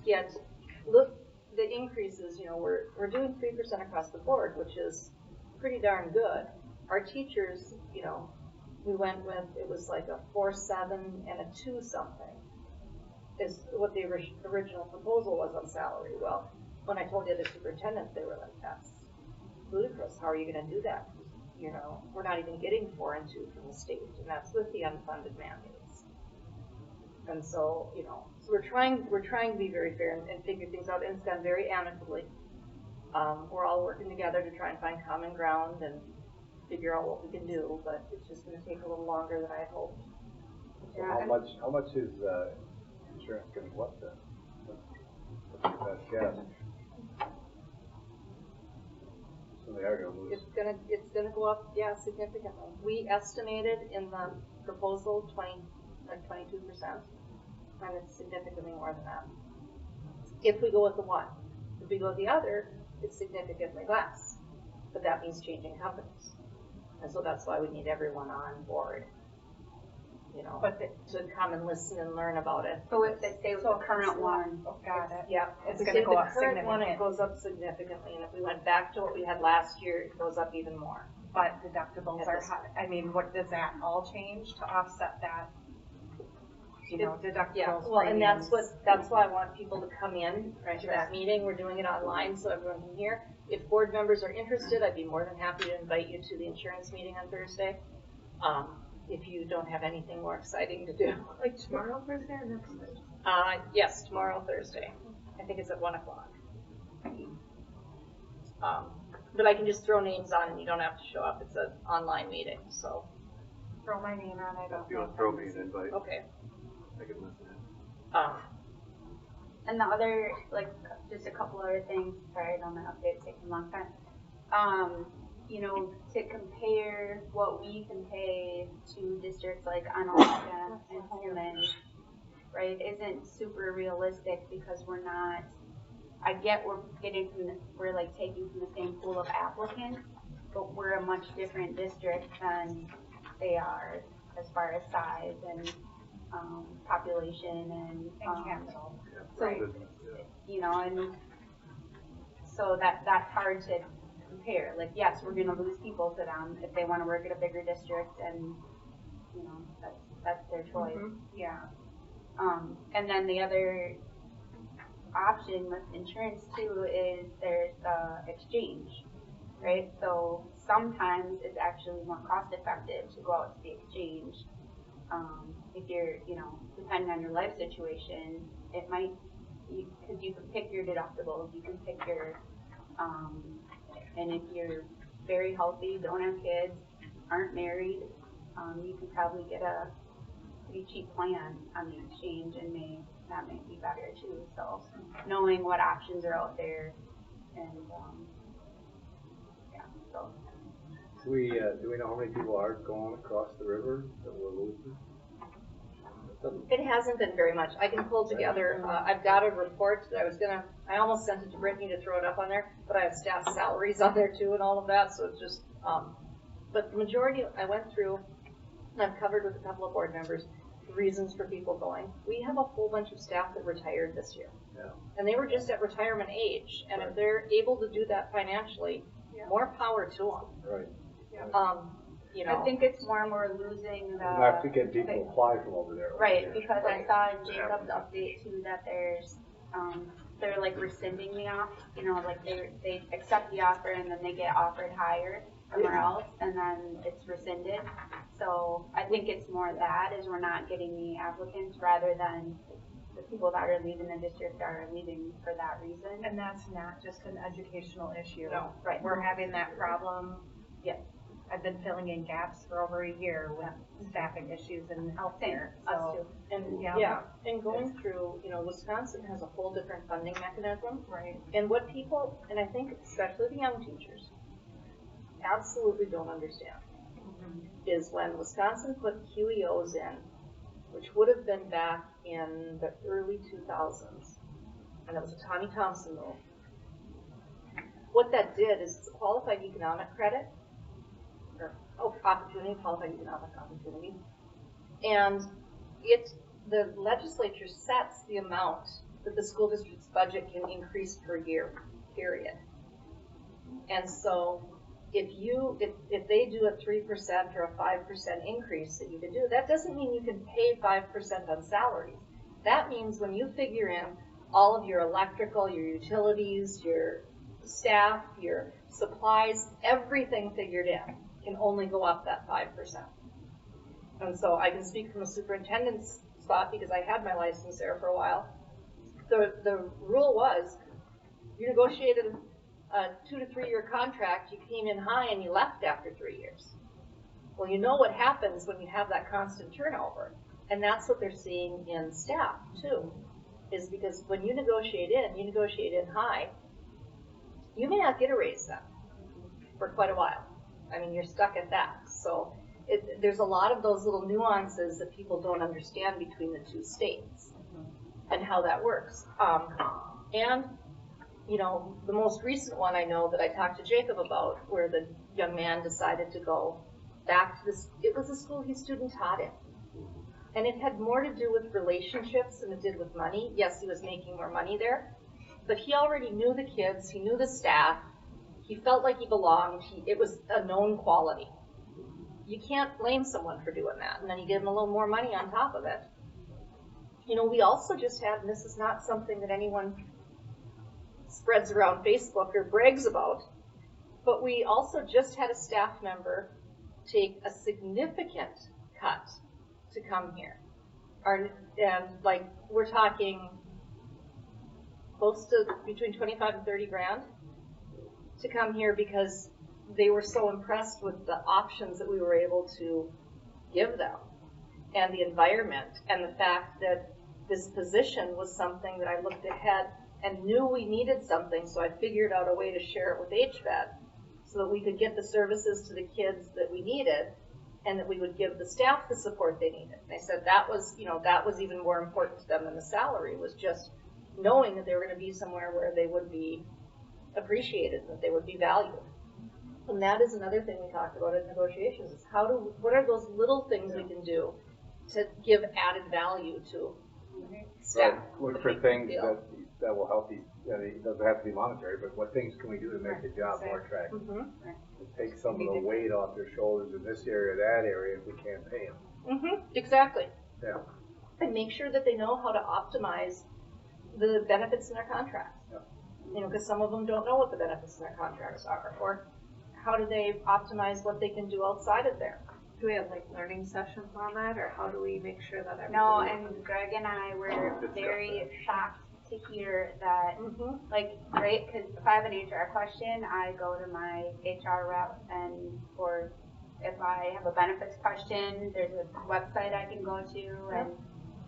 S8: look the increases. We're doing 3% across the board, which is pretty darn good. Our teachers, we went with, it was like a 4.7 and a 2 something is what the original proposal was on salary. Well, when I told the other superintendents, they were like, that's ludicrous. How are you going to do that? We're not even getting 4 and 2 from the state, and that's with the unfunded mandates. And so, so we're trying to be very fair and figure things out, and it's done very amicably. We're all working together to try and find common ground and figure out what we can do, but it's just going to take a little longer than I had hoped.
S4: So how much is insurance going to go up then? What's your best guess? So they are going to lose.
S8: It's gonna go up, significantly. We estimated in the proposal 22%, and it's significantly more than that. If we go with the one, if we go with the other, it's significantly less. But that means changing companies, and so that's why we need everyone on board. To come and listen and learn about it.
S2: So if they stay with the current one,
S5: got it.
S8: Yeah,
S5: it's going to go up
S8: the current one, it
S5: significantly.
S8: goes up significantly, and if we went back to what we had last year, it goes up even more.
S5: But deductibles are high. What does that all change to offset that? Deductibles.
S8: Yeah, well, and that's why I want people to come in to that meeting. We're doing it online so everyone can hear. If board members are interested, I'd be more than happy to invite you to the insurance meeting on Thursday. if you don't have anything more exciting to do.
S5: Like tomorrow, Thursday, or next Thursday?
S8: Yes, tomorrow, Thursday. I think it's at 1 o'clock. But I can just throw names on and you don't have to show up. It's an online meeting, so.
S5: Throw my name on it.
S10: If you want to throw me an invite,
S8: Okay.
S10: I can listen in.
S2: And the other, like, just a couple other things, sorry, I know my update's taking a long time. You know, to compare what we can pay to districts like Onalaska and Holmen, right, isn't super realistic because we're not, I get we're taking from the same pool of applicants, but we're a much different district than they are as far as size and population and
S5: capital.
S2: So, you know, and so that's hard to compare. Like, yes, we're gonna lose people to them if they wanna work at a bigger district, and, you know, that's their choice.
S5: Yeah.
S2: And then the other option with insurance too is there's the exchange, right? So sometimes it's actually more cost effective to go out to the exchange. If you're, you know, depending on your life situation, it might, because you can pick your deductibles, you can pick your, and if you're very healthy, don't have kids, aren't married, you can probably get a pretty cheap plan on the exchange, and that may be better too. So knowing what options are out there, and yeah, so.
S4: Do we know how many people are going across the river that we're losing?
S8: It hasn't been very much. I can pull together, I've got a report that I almost sent it to Brittany to throw it up on there, but I have staff salaries on there too and all of that, so it's just, but the majority, I went through, and I've covered with a couple of board members, reasons for people going. We have a whole bunch of staff that retired this year.
S4: Yeah.
S8: And they were just at retirement age, and if they're able to do that financially, more power to them.
S4: Right.
S8: You know.
S2: I think it's more and more losing the.
S4: Not to get people to apply from over there.
S2: Right, because I saw in Jacob's update too that they're like rescinding the offer, you know, like they accept the offer and then they get offered higher somewhere else and then it's rescinded. So I think it's more that is we're not getting the applicants rather than the people that are leaving the district are leaving for that reason.
S5: And that's not just an educational issue.
S8: No.
S2: Right.
S5: We're having that problem.
S2: Yes.
S5: I've been filling in gaps for over a year with staffing issues in healthcare.
S2: Us too.
S8: And and going through, you know, Wisconsin has a whole different funding mechanism.
S5: Right.
S8: And what people, and I think especially the young teachers, absolutely don't understand is when Wisconsin put QEOs in, which would have been back in the early 2000s, and it was a Tommy Thompson move. What that did is it's a qualified economic credit, or qualified economic opportunity, and the legislature sets the amount that the school district's budget can increase per year, period. And so if they do a 3% or a 5% increase that you can do, that doesn't mean you can pay 5% on salaries. That means when you figure in all of your electrical, your utilities, your staff, your supplies, everything figured in can only go up that 5%. And so I can speak from a superintendent's spot because I had my license there for a while. The rule was you negotiated a 2 to 3 year contract, you came in high and you left after 3 years. Well, you know what happens when you have that constant turnover. And that's what they're seeing in staff too, is because when you negotiate in high, you may not get a raise then for quite a while. I mean, you're stuck at that. So there's a lot of those little nuances that people don't understand between the two states and how that works. And, you know, the most recent one I know that I talked to Jacob about, where the young man decided to go back to this, it was a school his student taught in. And it had more to do with relationships than it did with money. Yes, he was making more money there, but he already knew the kids, he knew the staff, he felt like he belonged, it was a known quality. You can't blame someone for doing that, and then you give them a little more money on top of it. You know, we also just had, and this is not something that anyone spreads around Facebook or brags about, but we also just had a staff member take a significant cut to come here. And like, we're talking close to between 25 and 30 grand to come here because they were so impressed with the options that we were able to give them and the environment and the fact that this position was something that I looked ahead and knew we needed something, so I figured out a way to share it with HVED so that we could get the services to the kids that we needed and that we would give the staff the support they needed. And I said that was, you know, that was even more important to them than the salary, was just knowing that they were going to be somewhere where they would be appreciated, that they would be valued. And that is another thing we talked about in negotiations, is what are those little things we can do to give added value to staff?
S4: Look for things that will help you. It doesn't have to be monetary, but what things can we do to make the job more attractive? To take some of the weight off their shoulders in this area, that area, if we can't pay them.
S8: Exactly.
S4: Yeah.
S8: And make sure that they know how to optimize the benefits in their contracts.
S4: Yeah.
S8: You know, because some of them don't know what the benefits in their contracts are, or how do they optimize what they can do outside of there.
S5: Do we have like learning sessions on that, or how do we make sure that everybody?
S2: No, and Greg and I were very shocked to hear that, like, right, because if I have an HR question, I go to my HR rep, and or if I have a benefits question, there's a website I can go to, and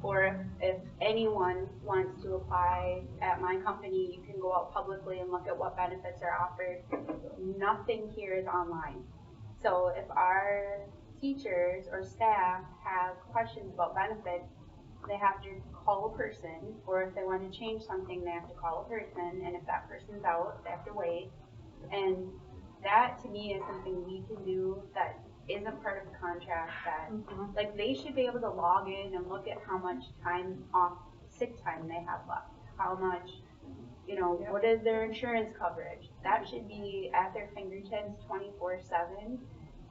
S2: or if anyone wants to apply at my company, you can go out publicly and look at what benefits are offered. Nothing here is online. So if our teachers or staff have questions about benefits, they have to call a person, or if they want to change something, they have to call a person, and if that person's out, they have to wait. And that, to me, is something we can do that isn't part of the contract, that, like, they should be able to log in and look at how much time off, sick time they have left, how much, you know, what is their insurance coverage. That should be at their fingertips 24/7,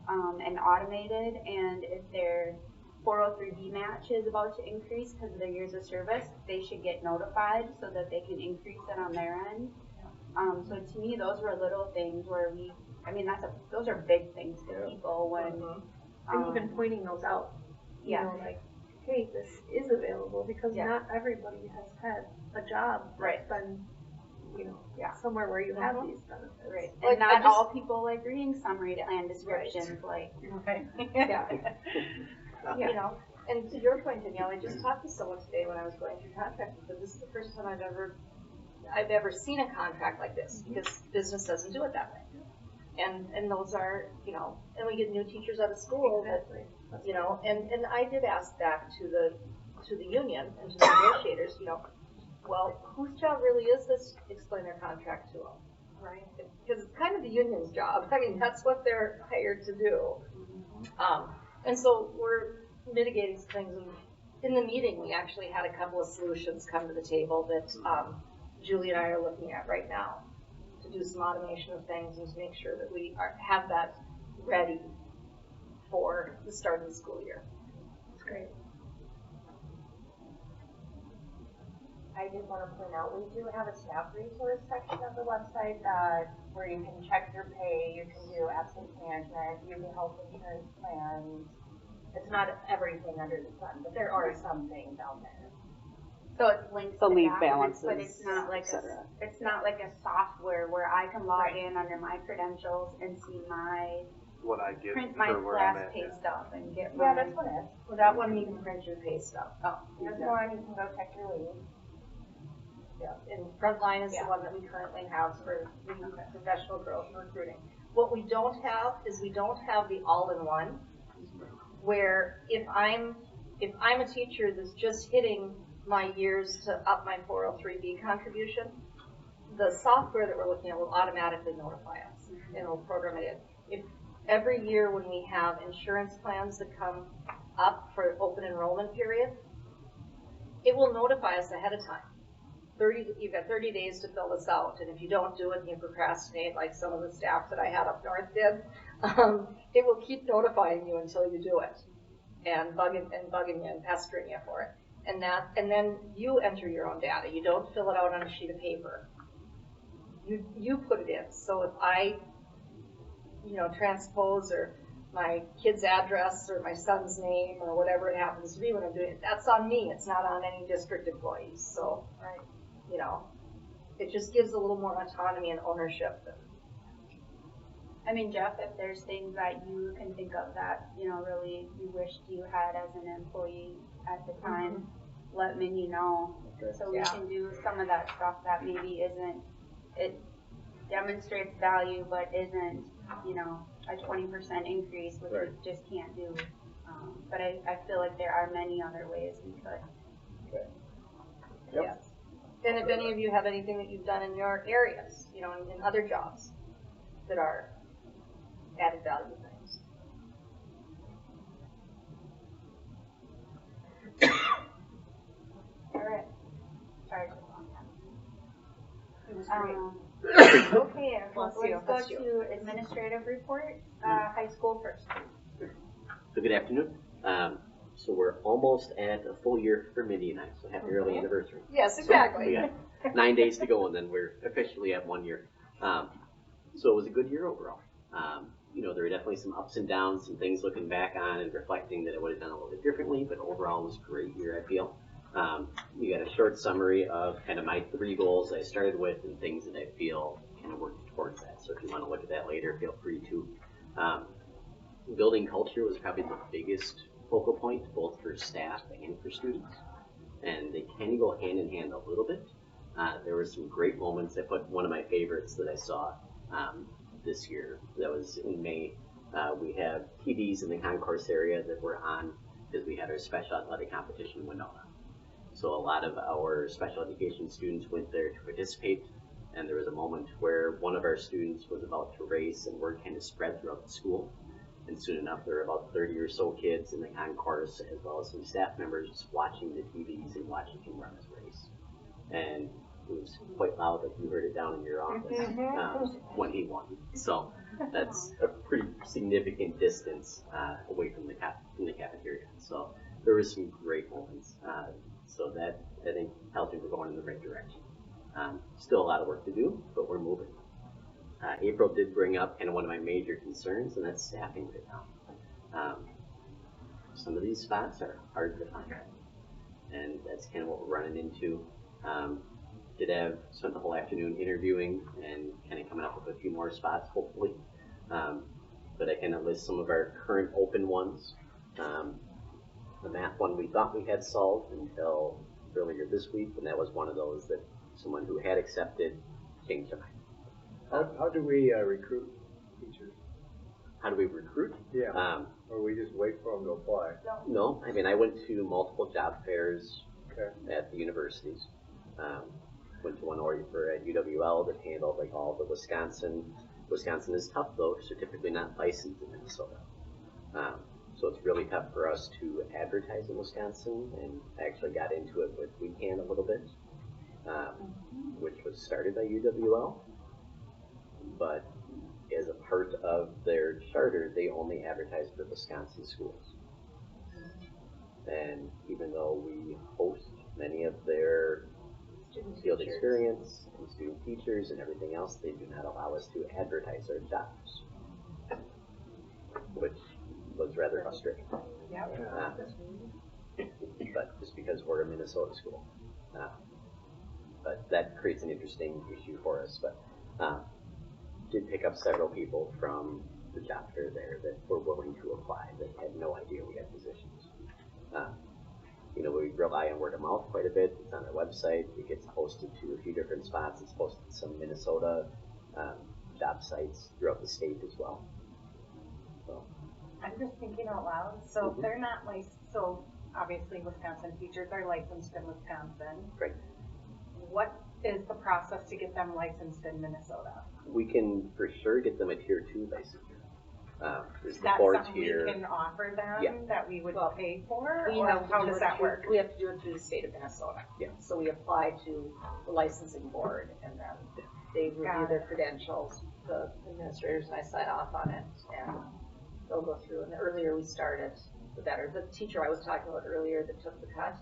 S2: and automated, and if their 403B match is about to increase because of their years of service, they should get notified so that they can increase it on their end. So to me, those were little things where those are big things to people when.
S5: And even pointing those out. You know, like, hey, this is available because not everybody has had a job that's been, you know, somewhere where you have these benefits.
S2: Right. And not all people like reading summary plan descriptions, like.
S8: You know, and to your point, Danielle, I just talked to someone today when I was going through contracts, but this is the first time I've ever seen a contract like this, because business doesn't do it that way. And those are, you know, and we get new teachers out of school that, you know, and I did ask back to the union and to the negotiators, you know, well, whose job really is this? Explain their contract to them. Right. Because it's kind of the union's job. I mean, that's what they're hired to do. And so we're mitigating some things. And in the meeting, we actually had a couple of solutions come to the table that Julie and I are looking at right now to do some automation of things and to make sure that we have that ready for the start of the school year. That's great.
S12: I did want to point out, we do have a staff resource section of the website where you can check your pay, you can do absence management, you can health insurance plans. It's not everything under the sun, but there are some things out there.
S2: So it's linked
S11: The
S2: to
S11: leave
S2: documents,
S11: balances,
S2: but it's not like a software where I can log in under my credentials and see
S10: What I get
S2: print my
S10: for where I'm
S2: class
S10: at.
S2: pay stuff and get
S12: Yeah,
S2: my.
S12: that's one is.
S8: Well, that one you can print your pay stuff. Oh,
S12: This one, you can go check your leave.
S8: yeah. And Frontline is the one that we currently have for the professional growth and recruiting. What we don't have is we don't have the all-in-one, where if I'm a teacher that's just hitting my years to up my 403B contribution, the software that we're looking at will automatically notify us and it'll program it in. If every year when we have insurance plans that come up for open enrollment period, it will notify us ahead of time. You've got 30 days to fill this out, and if you don't do it and you procrastinate, like some of the staff that I had up north did, it will keep notifying you until you do it, and bugging you and pestering you for it. And then you enter your own data. You don't fill it out on a sheet of paper. You put it in. So if I, transpose or my kid's address or my son's name or whatever it happens to be when I'm doing it. That's on me. It's not on any district employees. So, you know, it just gives a little more autonomy and ownership.
S2: I mean, Jeff, if there's things that you can think of that, you know, really you wished you had as an employee at the time, let Minnie know.
S4: Okay.
S2: So we can do some of that stuff that maybe isn't, it demonstrates value but isn't, you know, a 20% increase, which we just can't do. But I feel like there are many other ways we could.
S4: Okay.
S8: Yes. And if any of you have anything that you've done in your areas, you know, in other jobs that are added value things.
S2: All right. Sorry.
S8: It was great.
S2: Okay,
S8: Bless
S2: let's
S8: you.
S2: go to administrative report, high school first.
S6: So good afternoon. So we're almost at a full year for Mindy and I, so happy early anniversary.
S8: Yes, exactly.
S6: So we got 9 days to go and then we're officially at 1 year. So it was a good year overall. You know, there were definitely some ups and downs, some things looking back on and reflecting that I would have done a little bit differently, but overall it was a great year, I feel. You got a short summary of kind of my 3 goals I started with and things that I feel kind of worked towards that. So if you want to look at that later, feel free to. Building culture was probably the biggest focal point, both for staff and for students. And they kind of go hand in hand a little bit. There were some great moments. I put one of my favorites that I saw this year. That was in May. We have TVs in the concourse area that were on because we had our special athletic competition in Winona. So a lot of our special education students went there to participate, and there was a moment where one of our students was about to race and word kind of spread throughout the school. And soon enough, there were about 30 or so kids in the concourse, as well as some staff members just watching the TVs and watching him run his race. And it was quite loud, like you heard it down in your office when he won. So that's a pretty significant distance away from the cafeteria. So there were some great moments. So that, I think, tells me we're going in the right direction. Still a lot of work to do, but we're moving. April did bring up kind of one of my major concerns, and that's staffing right now. Some of these spots are hard to find, and that's kind of what we're running into. Spent the whole afternoon interviewing and kind of coming up with a few more spots, hopefully. But I kind of list some of our current open ones. The math one we thought we had solved until earlier this week, and that was one of those that someone who had accepted changed their mind.
S4: How do we recruit teachers?
S6: How do we recruit?
S4: Yeah. Or we just wait for them to apply?
S6: No, I mean, I went to multiple job fairs at the universities. Went to one at UWL that handled like all the Wisconsin. Wisconsin is tough though, because they're typically not licensed in Minnesota. So it's really tough for us to advertise in Wisconsin, and I actually got into it with WeCan a little bit, which was started by UWL. But as a part of their charter, they only advertise for Wisconsin schools. And even though we host many of their field experience and student teachers and everything else, they do not allow us to advertise our jobs, which was rather frustrating. But just because we're a Minnesota school. But that creates an interesting issue for us. But did pick up several people from the job fair there that were willing to apply that had no idea we had positions. You know, we rely on word of mouth quite a bit. It's on our website. It gets posted to a few different spots. It's posted to some Minnesota job sites throughout the state as well. So
S5: I'm just thinking out loud. So they're not licensed. So obviously Wisconsin teachers are licensed in Wisconsin.
S6: Right.
S5: What is the process to get them licensed in Minnesota?
S6: We can for sure get them a tier 2 licensure. There's the
S5: That's
S6: 4
S5: something
S6: tier.
S5: we can offer them that we would pay for?
S8: We
S5: Or
S8: have to
S5: how
S8: do
S5: does
S8: it
S5: that
S8: through-
S5: work?
S8: We have to do it through the state of Minnesota.
S6: Yeah.
S8: So we apply to the licensing board, and then they review their credentials. The administrators and I sign off on it, and they'll go through. And the earlier we start it, the better. The teacher I was talking about earlier that took the cut,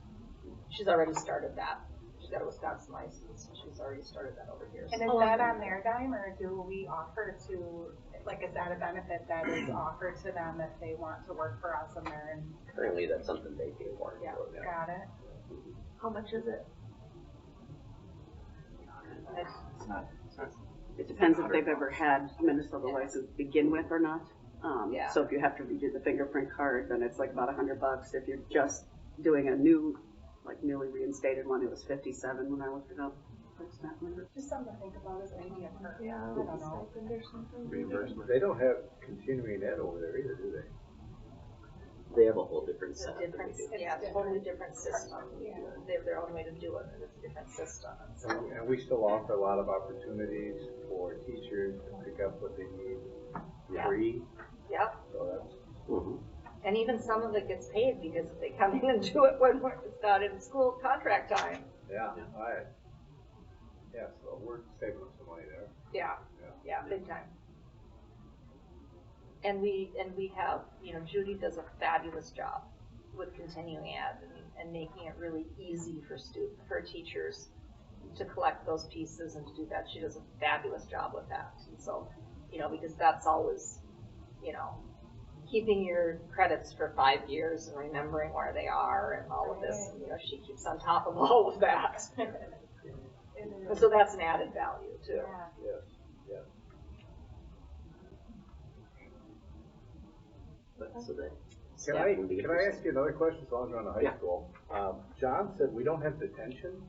S8: she's already started that. she's got a Wisconsin license, and she's already started that over here.
S5: And is that on their dime, or do we offer to, like, is that a benefit that is offered to them if they want to work for us and they're in?
S6: Currently, that's something they pay for.
S5: Yeah, got it.
S8: How much is it?
S11: It depends if they've ever had a Minnesota license to begin with or not.
S8: Yeah.
S11: So if you have to redo the fingerprint card, then it's like about $100. If you're just doing a new, like newly reinstated one, it was 57 when I looked it up. It's not really-
S5: Just something to think about as maybe a perk.
S8: Yeah,
S5: I don't know.
S8: stipend or something.
S10: Reimbursement.
S4: They don't have continuing ed over there either, do they?
S6: They have a whole different
S8: It's a
S6: setup than
S8: different,
S6: we do.
S8: yeah, it's a totally different system. They have their own way to do it, but it's a different system. And so,
S4: And we still offer a lot of opportunities for teachers to pick up what they need free,
S8: yep.
S4: so that's,
S6: Mhm.
S8: And even some of it gets paid because they come in and do it when it's not in school contract time.
S4: yeah, alright. Yeah, so we're saving them some money there.
S8: Yeah, yeah, big time. And we have, you know, Judy does a fabulous job with continuing ed and making it really easy for teachers to collect those pieces and to do that. She does a fabulous job with that. And so, you know, because that's always, you know, keeping your credits for 5 years and remembering where they are and all of this. And, you know, she keeps on top of all of that. And so that's an added value too.
S4: Yes, yes.
S6: But so that
S4: Can
S6: staff
S4: I,
S6: will be
S4: can I ask you another question as long as we're on the high
S6: Yeah.
S4: school? John said we don't have detention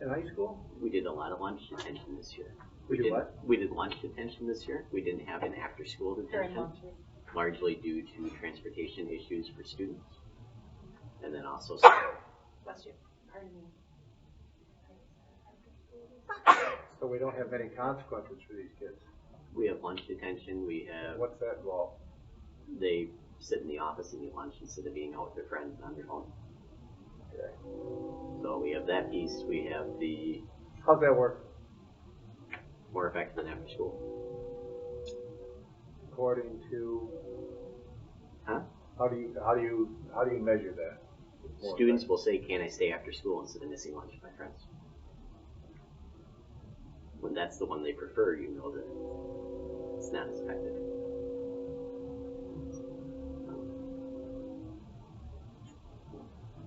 S4: in high school?
S6: We did a lot of lunch detention this year.
S4: We did what?
S6: We did lunch detention this year. We didn't have an after-school detention, largely due to transportation issues for students. And then also,
S8: Bless you.
S5: Pardon me.
S4: So we don't have many consequences for these kids?
S6: we have lunch detention. We have,
S4: What's that involve?
S6: they sit in the office and eat lunch instead of being out with their friends on their phone.
S4: Okay.
S6: So we have that piece. We have the
S4: How's that work?
S6: more effective than after school.
S4: According to?
S6: Huh?
S4: How do you measure that? More
S6: Students will say, can I stay after school instead of missing lunch with my friends? When that's the one they prefer, you know that it's not as effective.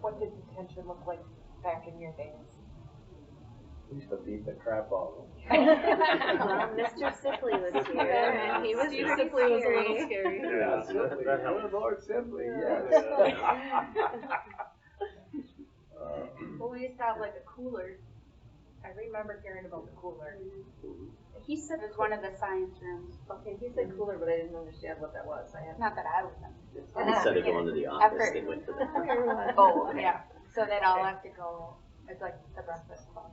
S5: What did detention look like back in your days?
S4: We used to beat the crap out of them.
S7: Well, Mr. Sipley was here, and he was pretty scary.
S4: Yeah, that was Lord Simply, yes.
S2: Well, we used to have like a cooler. I remember hearing about the cooler. He said it was one of the science rooms.
S8: Okay, he said cooler, but I didn't understand what that was.
S2: Not that I was in.
S6: Instead of going to the
S2: I've
S6: office,
S2: heard.
S6: they went to the
S2: Oh, yeah. So they'd all have to go. It's like the breakfast club.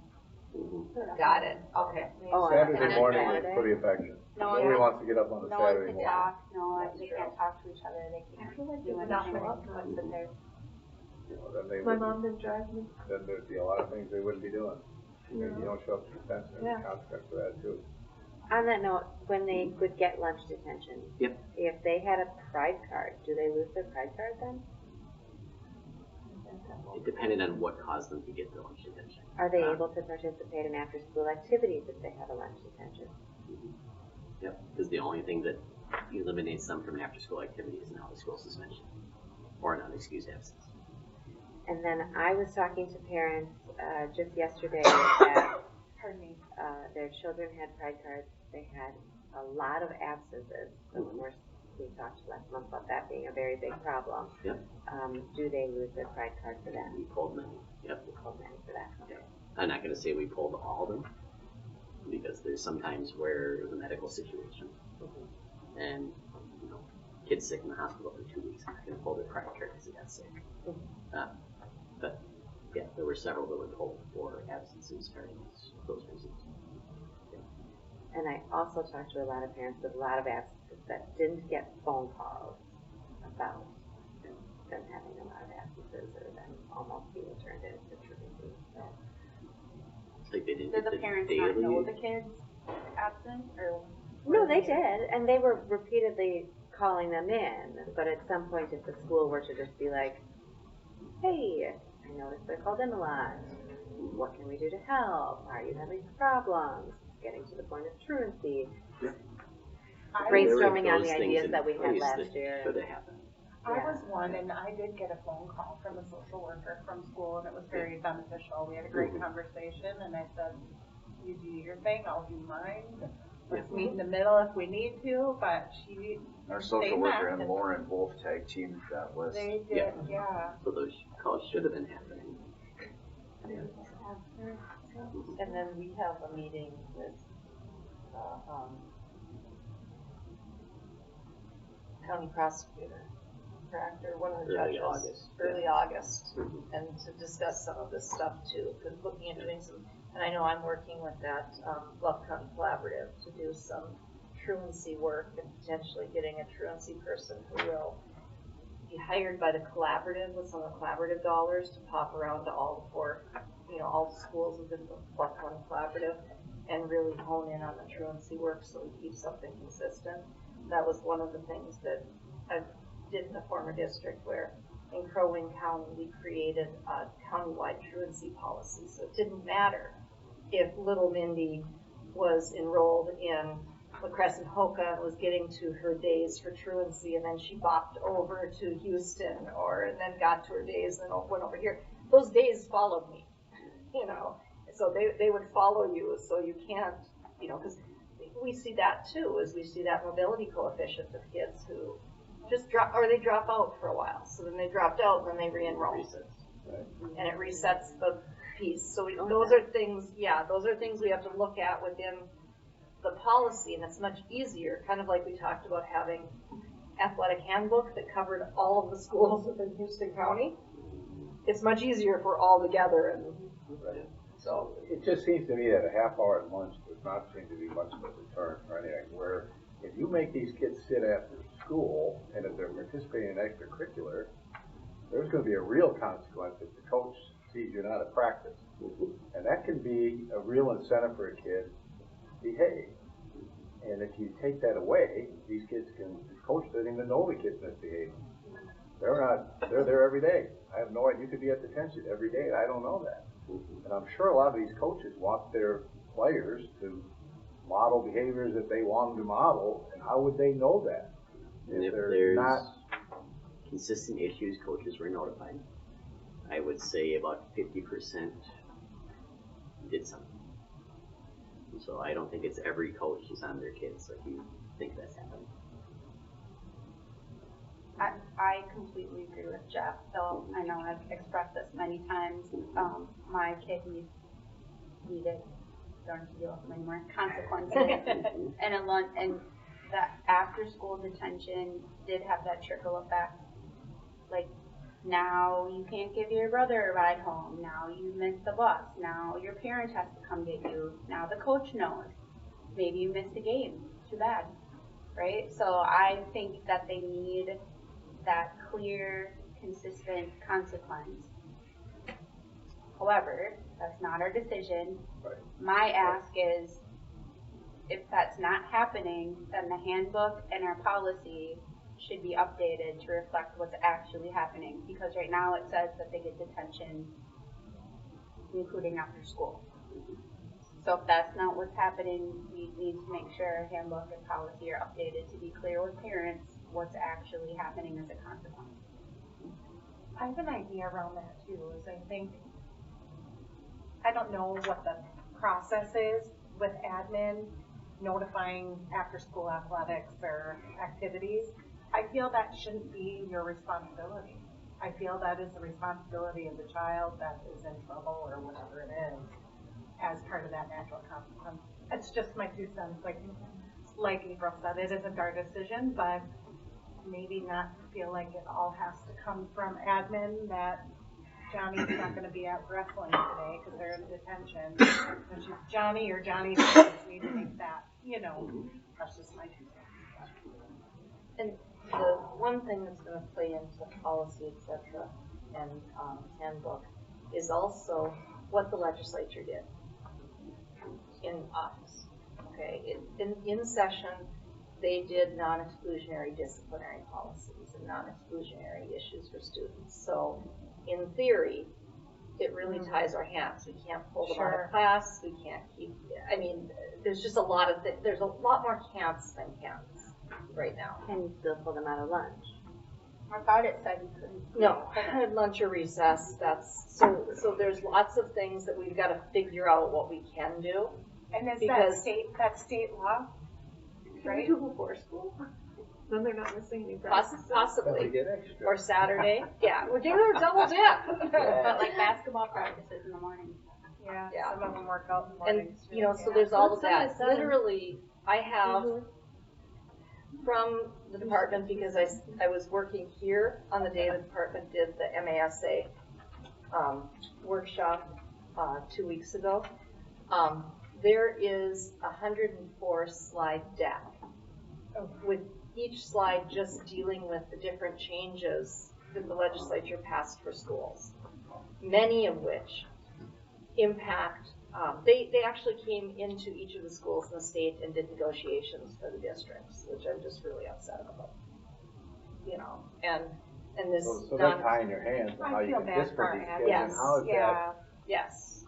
S8: Got it, okay.
S7: Oh,
S4: Saturday
S7: on
S4: morning was
S7: Saturday?
S4: pretty effective.
S2: No,
S4: Nobody wants to get up on a
S2: no one
S4: Saturday
S2: can
S4: morning.
S2: talk. No,
S8: That's
S2: they
S8: true.
S2: can't talk to each other. They can't do anything. But sit there.
S4: You know, then they
S12: My
S4: wouldn't-
S12: mom didn't drive me.
S4: Then there'd be a lot of things they wouldn't be doing. If you don't show up to detention, there's a consequence for that too.
S7: On that note, when they would get lunch detention,
S6: Yep.
S7: if they had a pride card, do they lose their pride card then?
S6: It depended on what caused them to get the lunch detention.
S7: Are they able to participate in after-school activities if they have a lunch detention?
S6: Yep, because the only thing that eliminates them from after-school activity is an out-of-school suspension or an unexcused absence.
S7: And then I was talking to parents just yesterday that their children had pride cards. They had a lot of absences. So of course, we talked last month about that being a very big problem.
S6: Yep.
S7: Do they lose their pride card for that?
S6: We pulled many. Yep.
S7: We pulled many for that. Okay.
S6: I'm not going to say we pulled all of them because there's sometimes where it was a medical situation and you know, kid's sick in the hospital for 2 weeks. I'm not going to pull their pride card because he got sick. But yeah, there were several that were pulled for absences for those reasons.
S7: And I also talked to a lot of parents with a lot of absences that didn't get phone calls about them having a lot of absences or them almost being turned into truancy. So.
S6: Like they didn't
S2: Did
S6: get
S2: the parents
S6: daily.
S2: not know the kids absent or?
S7: No, they did, and they were repeatedly calling them in. But at some point, if the school were to just be like, "Hey, I noticed they're called in a lot. what can we do to help? Are you having problems? Getting to the point of truancy. Brainstorming on the ideas that we had last year.
S6: Should have happened.
S5: I was one, and I did get a phone call from a social worker from school, and it was very beneficial. We had a great conversation, and I said, you do your thing, I'll do mine. Let's meet in the middle if we need to, but
S10: Our social worker and Lauren both tag teamed that list.
S5: they did, yeah.
S6: So those calls should have been happening.
S8: And then we have a meeting with, county prosecutor, correct, or one of the
S6: Early
S8: judges.
S6: August,
S8: Early August, and to discuss some of this stuff too, because looking at doing some, and I know I'm working with that, Bluff County Collaborative to do some truancy work and potentially getting a truancy person who will be hired by the collaborative with some of the collaborative dollars to pop around to all the four, all the schools within the Bluff County Collaborative and really hone in on the truancy work so we keep something consistent. That was one of the things that I did in the former district where in Crow Wing County we created a countywide truancy policy. So it didn't matter if little Mindy was enrolled in La Crescent Hoka and was getting to her days for truancy and then she bopped over to Houston and then got to her days and then went over here. Those days followed me, so they would follow you, so you can't, because we see that too, is we see that mobility coefficient of kids who just drop, or they drop out for a while. So then they dropped out and then they re-enroll. And it resets the piece. So those are things we have to look at within the policy, and it's much easier, kind of like we talked about having athletic handbook that covered all of the schools within Houston County. It's much easier if we're all together, and so.
S4: It just seems to me that a half hour at lunch does not seem to be much of a deterrent for anything, where if you make these kids sit after school, and if they're participating in extracurricular, there's gonna be a real consequence if the coach sees you're not at practice. And that can be a real incentive for a kid to behave. And if you take that away, these kids the coach doesn't even know the kid's misbehaving. They're there every day. I have no idea, you could be at detention every day, I don't know that. And I'm sure a lot of these coaches want their players to model behaviors that they want them to model, and how would they know that?
S6: If there's consistent issues, coaches were notified. I would say about 50% did something. So I don't think it's every coach is on their kids, so if you think that's happening.
S2: I completely agree with Jeff, though I know I've expressed this many times. My kid needed, don't have to deal with them anymore, consequences, and the after school detention did have that trickle effect. Like, now you can't give your brother a ride home, now you missed the bus, now your parent has to come get you, now the coach knows. Maybe you missed a game, too bad, right? So I think that they need that clear, consistent consequence. However, that's not our decision.
S4: Right.
S2: My ask is, if that's not happening, then the handbook and our policy should be updated to reflect what's actually happening. Because right now it says that they get detention, including after school. So if that's not what's happening, we need to make sure our handbook and policy are updated to be clear with parents what's actually happening as a consequence.
S5: I have an idea around that too, is I don't know what the process is with admin notifying after school athletics or activities. I feel that shouldn't be your responsibility. I feel that is the responsibility of the child that is in trouble or whatever it is as part of that natural consequence. It's just my 2 cents, like April said, it isn't our decision, but maybe not feel like it all has to come from admin, that Johnny's not going to be at wrestling today because they're in detention, which is Johnny or Johnny's parents need to make that, that's just my 2 cents.
S8: And the one thing that's going to play into policy, et cetera, and handbook is also what the legislature did in office. Okay, in session, they did non-exclusionary disciplinary policies and non-exclusionary issues for students. So, in theory, it really ties our hands. We can't pull them out
S5: Sure.
S8: of class, we can't keep, I mean, there's just a lot of, there's a lot more can'ts than can'ts right now.
S7: Can you still pull them out of lunch?
S2: I thought it said you couldn't.
S8: No, lunch or recess, so there's lots of things that we've gotta figure out what we can do.
S5: And is
S8: Because-
S5: that's state law?
S8: Right.
S5: do before school? Then they're not missing any
S8: Possibly,
S4: They get extra.
S8: or Saturday, yeah, we're doing a double dip.
S2: But like basketball practices in the morning.
S5: Yeah,
S8: Yeah.
S5: some of them work out in the
S8: And,
S5: mornings.
S8: you know, so there's all of that.
S5: Well, it's 7 to 7.
S8: Literally, I have from the department, because I was working here on the day the department did the MASA workshop 2 weeks ago. There is 104 slide deck with each slide just dealing with the different changes that the legislature passed for schools, many of which impact, they actually came into each of the schools in the state and did negotiations for the districts, which I'm just really upset about. You know, and this.
S4: So they're tying their hands on how you can discipline these kids, and how is that
S8: Yes,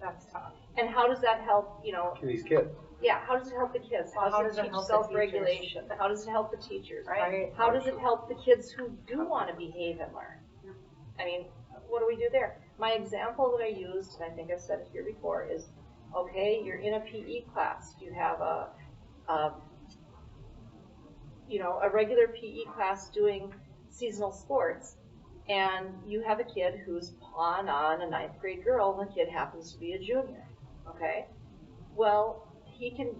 S5: That's tough.
S8: and how does that help, you know,
S4: to these kids?
S8: yeah, how does it help the kids?
S5: Well,
S8: How does it teach
S5: help the
S8: self-regulation? How does it help the teachers?
S5: Right.
S8: How does it help the kids who do want to behave and learn? I mean, what do we do there? My example that I used, and I think I've said it here before, is, okay, you're in a PE class. You have a regular PE class doing seasonal sports, and you have a kid who's pawing on a 9th grade girl, and the kid happens to be a junior, okay? Well, he can,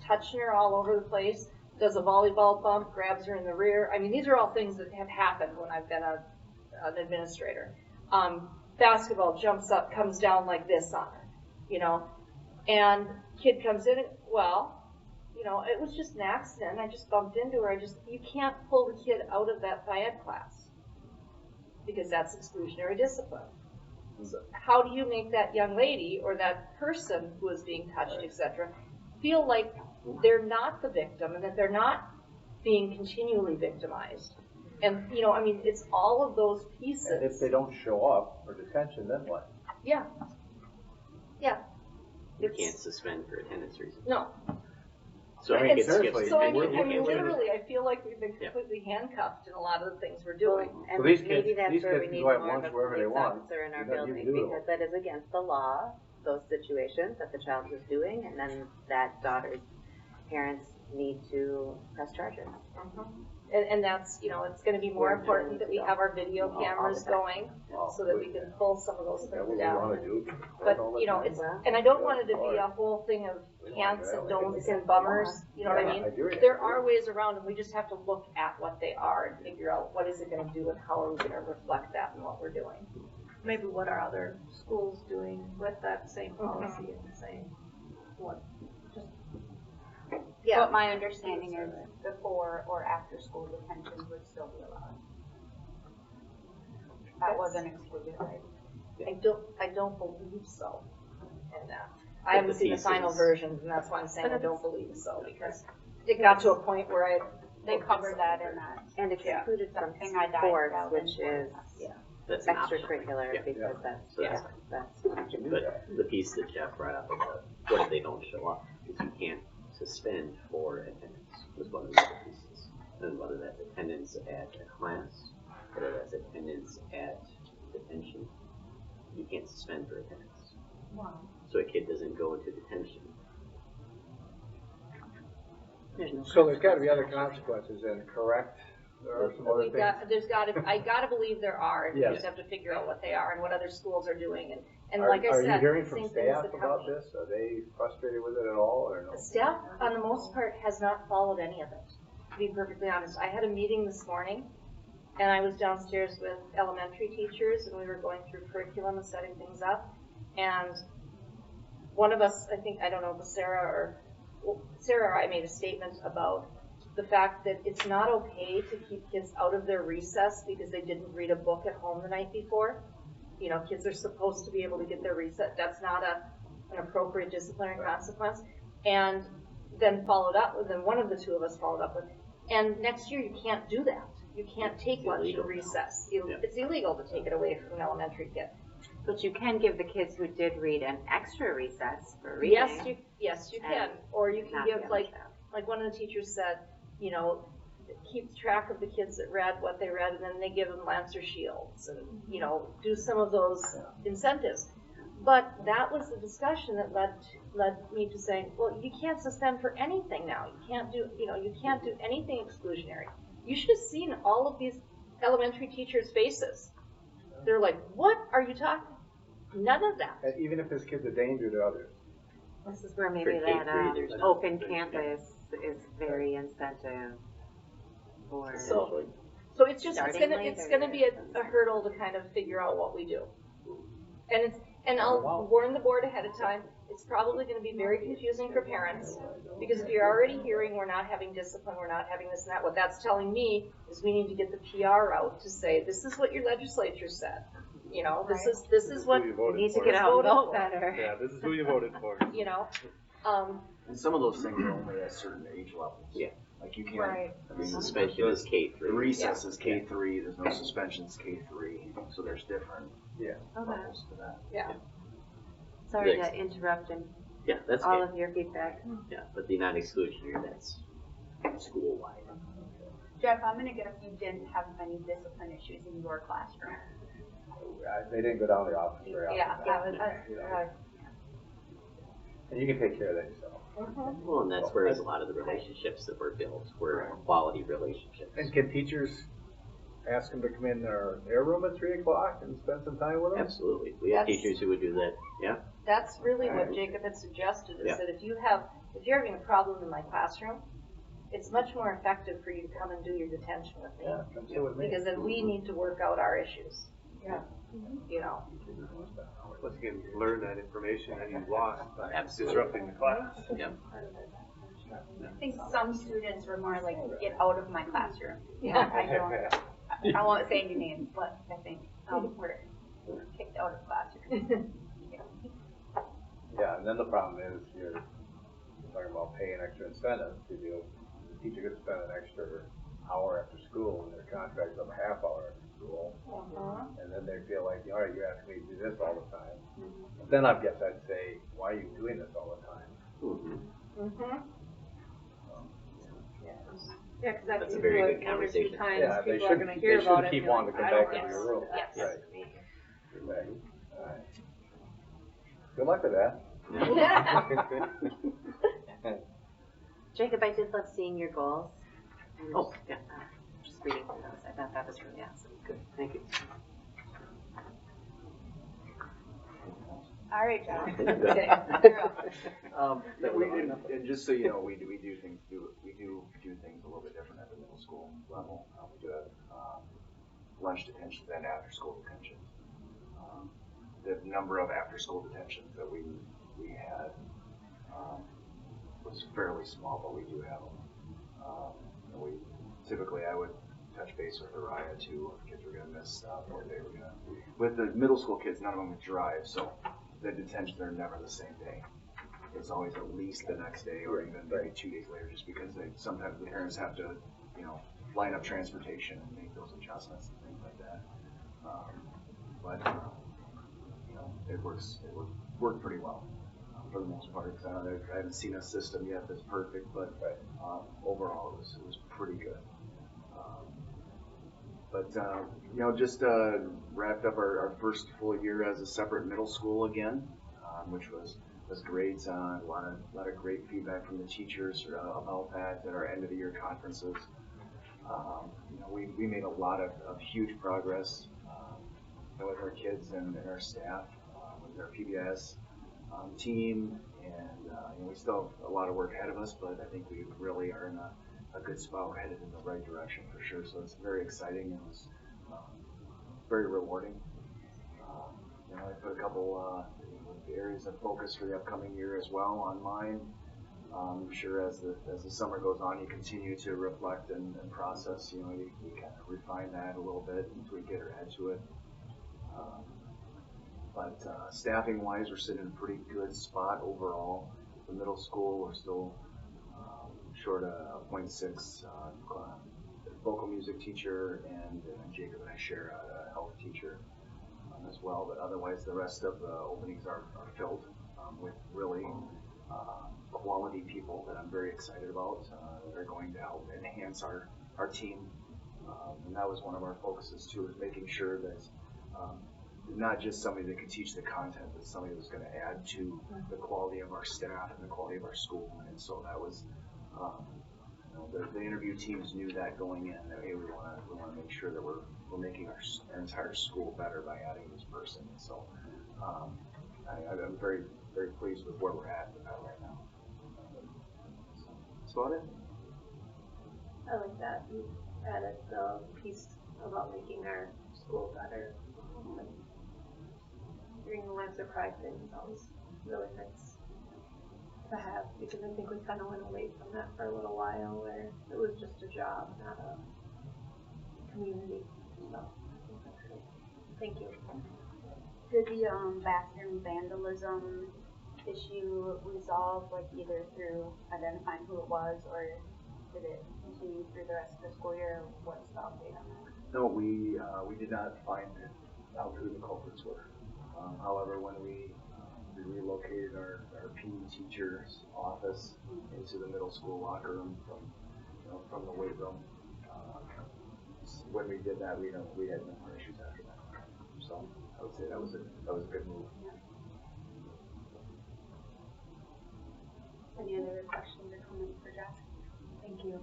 S8: touching her all over the place, does a volleyball bump, grabs her in the rear. I mean, these are all things that have happened when I've been an administrator. Basketball jumps up, comes down like this on her, and kid comes in, well, it was just an accident. I just bumped into her. You can't pull the kid out of that Phi Ed class because that's exclusionary discipline. So how do you make that young lady or that person who is being touched, etc., feel like they're not the victim and that they're not being continually victimized? And, it's all of those pieces.
S4: And if they don't show up for detention, then what?
S8: Yeah. Yeah.
S6: You can't suspend for attendance reasons.
S8: No.
S6: So
S4: I mean,
S6: it's
S4: seriously,
S8: So I
S6: skipped.
S8: mean, literally, I feel like we've been completely handcuffed in a lot of the things we're doing.
S7: And
S4: So these
S7: maybe
S4: kids-
S7: that's
S4: these
S7: where
S4: kids
S7: we
S4: can
S7: need
S4: go have
S7: more of
S4: lunch
S7: a
S4: wherever they
S7: police
S4: want.
S7: officer in our
S4: There's nothing you
S7: building,
S4: can do.
S7: because that is against the law, those situations that the child was doing, and then that daughter's parents need to press charges.
S8: And that's, it's gonna be more important that we have our video cameras going so that we can pull some of those
S4: Is that
S8: things
S4: what we
S8: down.
S4: wanna do?
S8: But,
S4: All the
S8: it's,
S4: time?
S8: and I don't want it to be a whole thing of can'ts and don'ts and bummers, you know what I mean?
S4: I do.
S8: There are ways around and we just have to look at what they are and figure out what is it gonna do and how are we gonna reflect that in what we're doing.
S5: Maybe what are other schools doing with that same policy and saying what?
S8: Yeah.
S2: But my understanding is before or after school detention would still be allowed. That wasn't excluded, right?
S8: I don't believe so in that. I haven't seen the final versions, and that's why I'm saying I don't believe so, because it got to a point where
S2: They covered that in that.
S7: And excluded from
S2: Something I died
S7: sports,
S2: about
S7: which is
S6: That's an option.
S7: extracurricular,
S6: Yeah.
S7: because that's,
S6: So that's
S7: that's.
S6: But the piece that Jeff brought up about what if they don't show up, is you can't suspend for attendance, was one of the other pieces. And whether that's attendance at a class, whether that's attendance at detention, you can't suspend for attendance.
S5: Wow.
S6: So a kid doesn't go into detention.
S4: So there's gotta be other consequences then, correct? There are some other things.
S8: I gotta believe there are, and we
S4: Yes.
S8: just have to figure out what they are and what other schools are doing, and
S4: Are
S8: like I
S4: are
S8: said,
S4: you hearing from
S8: same thing as
S4: staff
S8: the
S4: about
S8: county.
S4: this? Are they frustrated with it at all, or no?
S8: Staff, on the most part, has not followed any of it, to be perfectly honest. I had a meeting this morning, and I was downstairs with elementary teachers, and we were going through curriculum and setting things up, and one of us, I don't know if it was Sarah or I made a statement about the fact that it's not okay to keep kids out of their recess because they didn't read a book at home the night before. Kids are supposed to be able to get their recess. That's not an appropriate disciplinary consequence. And then one of the two of us followed up with, and next year you can't do that. You can't take lunch in recess. It's illegal to take it away from an elementary kid.
S7: But you can give the kids who did read an extra recess for reading.
S8: Yes, you
S7: And
S8: can, or you can
S7: not
S8: give,
S7: the other
S8: like
S7: stuff.
S8: one of the teachers said, you know, keep track of the kids that read what they read, and then they give them Lancer Shields, and, you know, do some of those incentives. But that was the discussion that led me to saying, well, you can't suspend for anything now. You can't do anything exclusionary. You should have seen all of these elementary teachers' faces. They're like, what are you talking? None of that.
S4: And even if this kid's a danger to others.
S7: This is where maybe
S6: For
S7: that
S6: K3, there's not-
S7: open campus is very incentive for.
S8: So it's just, it's
S7: Starting
S8: gonna
S7: later.
S8: be a hurdle to kind of figure out what we do. And I'll warn the board ahead of time, it's probably gonna be very confusing for parents, because if you're already hearing we're not having discipline, we're not having this and that, what that's telling me is we need to get the PR out to say, this is what your legislature said. You know, this is what,
S10: Who you
S7: We
S10: voted
S7: need to
S10: for.
S7: get out and
S8: Voted
S7: vote
S8: for.
S7: better.
S10: Yeah, this is who you voted for.
S8: you know,
S13: And some of those things are only at certain age levels.
S6: Yeah.
S13: Like you can't,
S8: Right.
S13: I mean,
S6: Suspension is
S13: the
S6: K3.
S13: recess is K3, there's no suspensions K3, so there's different
S7: Okay.
S13: levels to that.
S7: Sorry
S6: Next.
S7: to interrupt and
S6: Yeah, that's
S7: all
S6: okay.
S7: of your feedback.
S6: Yeah, but the non-exclusionary, that's school-wide.
S2: Jeff, I'm gonna guess you didn't have any discipline issues in your classroom.
S4: They didn't go down the office very often.
S8: Yeah.
S4: You know. And you can take care of that yourself.
S6: Well, and that's where a lot of the relationships that were built were quality relationships.
S4: And can teachers ask them to come in their room at 3 o'clock and spend some time with them?
S6: Absolutely. We have
S8: That's-
S6: teachers who would do that, yeah.
S8: That's really what Jacob had suggested, is
S6: Yeah.
S8: that if you're having a problem in my classroom, it's much more effective for you to come and do your detention with me.
S4: Yeah, come sit with me.
S8: Because then we need to work out our issues.
S5: Yeah.
S8: You know,
S10: Once you can learn that information that you lost by
S6: Absolutely.
S10: disrupting the class.
S6: Yeah.
S2: I think some students were more like, get out of my classroom.
S8: Yeah.
S2: I won't say any names, but I think we're kicked out of classrooms.
S4: Yeah, and then the problem is you're talking about paying extra incentives. The teacher could spend an extra hour after school when their contract's up a half hour after school. And then they feel like, all right, you're asking me to do this all the time. Then I guess I'd say, why are you doing this all the time?
S5: Yeah, because
S6: That's a very good conversation.
S4: Yeah, they
S5: people are
S4: should,
S5: gonna
S4: they
S5: hear about
S4: shouldn't
S5: it.
S4: keep
S5: and be
S4: wanting to
S5: like,
S4: come
S5: I
S4: back
S5: don't
S4: into
S5: get
S4: your room.
S8: Yes.
S4: Right. Right. All right. Good luck with that.
S7: Jacob, I did love seeing your goals.
S6: Oh, yeah.
S7: Just reading through those, I thought that was really awesome.
S6: Good, thank you.
S2: All right, John.
S13: And just so you know, we do things a little bit different at the middle school level. We do have lunch detentions and after school detentions. The number of after school detentions that we had was fairly small, but we do have them. Typically I would touch base with Araya too, if kids were gonna miss stuff or they were gonna. With the middle school kids, none of them would drive, so the detentions are never the same day. It's always at least the next day or even maybe 2 days later, just because sometimes the parents have to, line up transportation and make those adjustments and things like that. It worked pretty well for the most part. I haven't seen a system yet that's perfect, but overall it was pretty good. Just wrapped up our first full year as a separate middle school again, which was great. A lot of great feedback from the teachers about that at our end of the year conferences. We made a lot of huge progress with our kids and our staff, with our PBS team, and we still have a lot of work ahead of us, but I think we really are in a good spot. We're headed in the right direction for sure. So it's very exciting and it's very rewarding. I put a couple areas of focus for the upcoming year as well on mine. I'm sure as the summer goes on, you continue to reflect and process. You kind of refine that a little bit until we get our head to it. But staffing wise, we're sitting in a pretty good spot overall. The middle school, we're still short a 0.6 vocal music teacher, and Jacob and I share a health teacher. as well, but otherwise the rest of the openings are filled with really quality people that I'm very excited about that are going to help enhance our team. And that was one of our focuses too, is making sure that not just somebody that could teach the content, but somebody that's going to add to the quality of our staff and the quality of our school. And so that was, the interview teams knew that going in, that hey, we want to make sure that we're making our entire school better by adding this person. And so I'm very, very pleased with where we're at right now. That's about it.
S1: I like that. You added the piece about making our school better. Hearing the Lancer Pride thing sounds really nice to have, because I think we kind of went away from that for a little while, where it was just a job, not a community. So I think that's great. Thank you.
S2: Did the bathroom vandalism issue resolve, like either through identifying who it was, or did it continue through the rest of the school year? What's the update on that?
S13: No, we did not find out who the culprits were. However, when we relocated our PE teacher's office into the middle school locker room from the weight room, when we did that, we had no more issues after that. So I would say that was a good move.
S2: Any other questions or comments for Jeff? Thank you.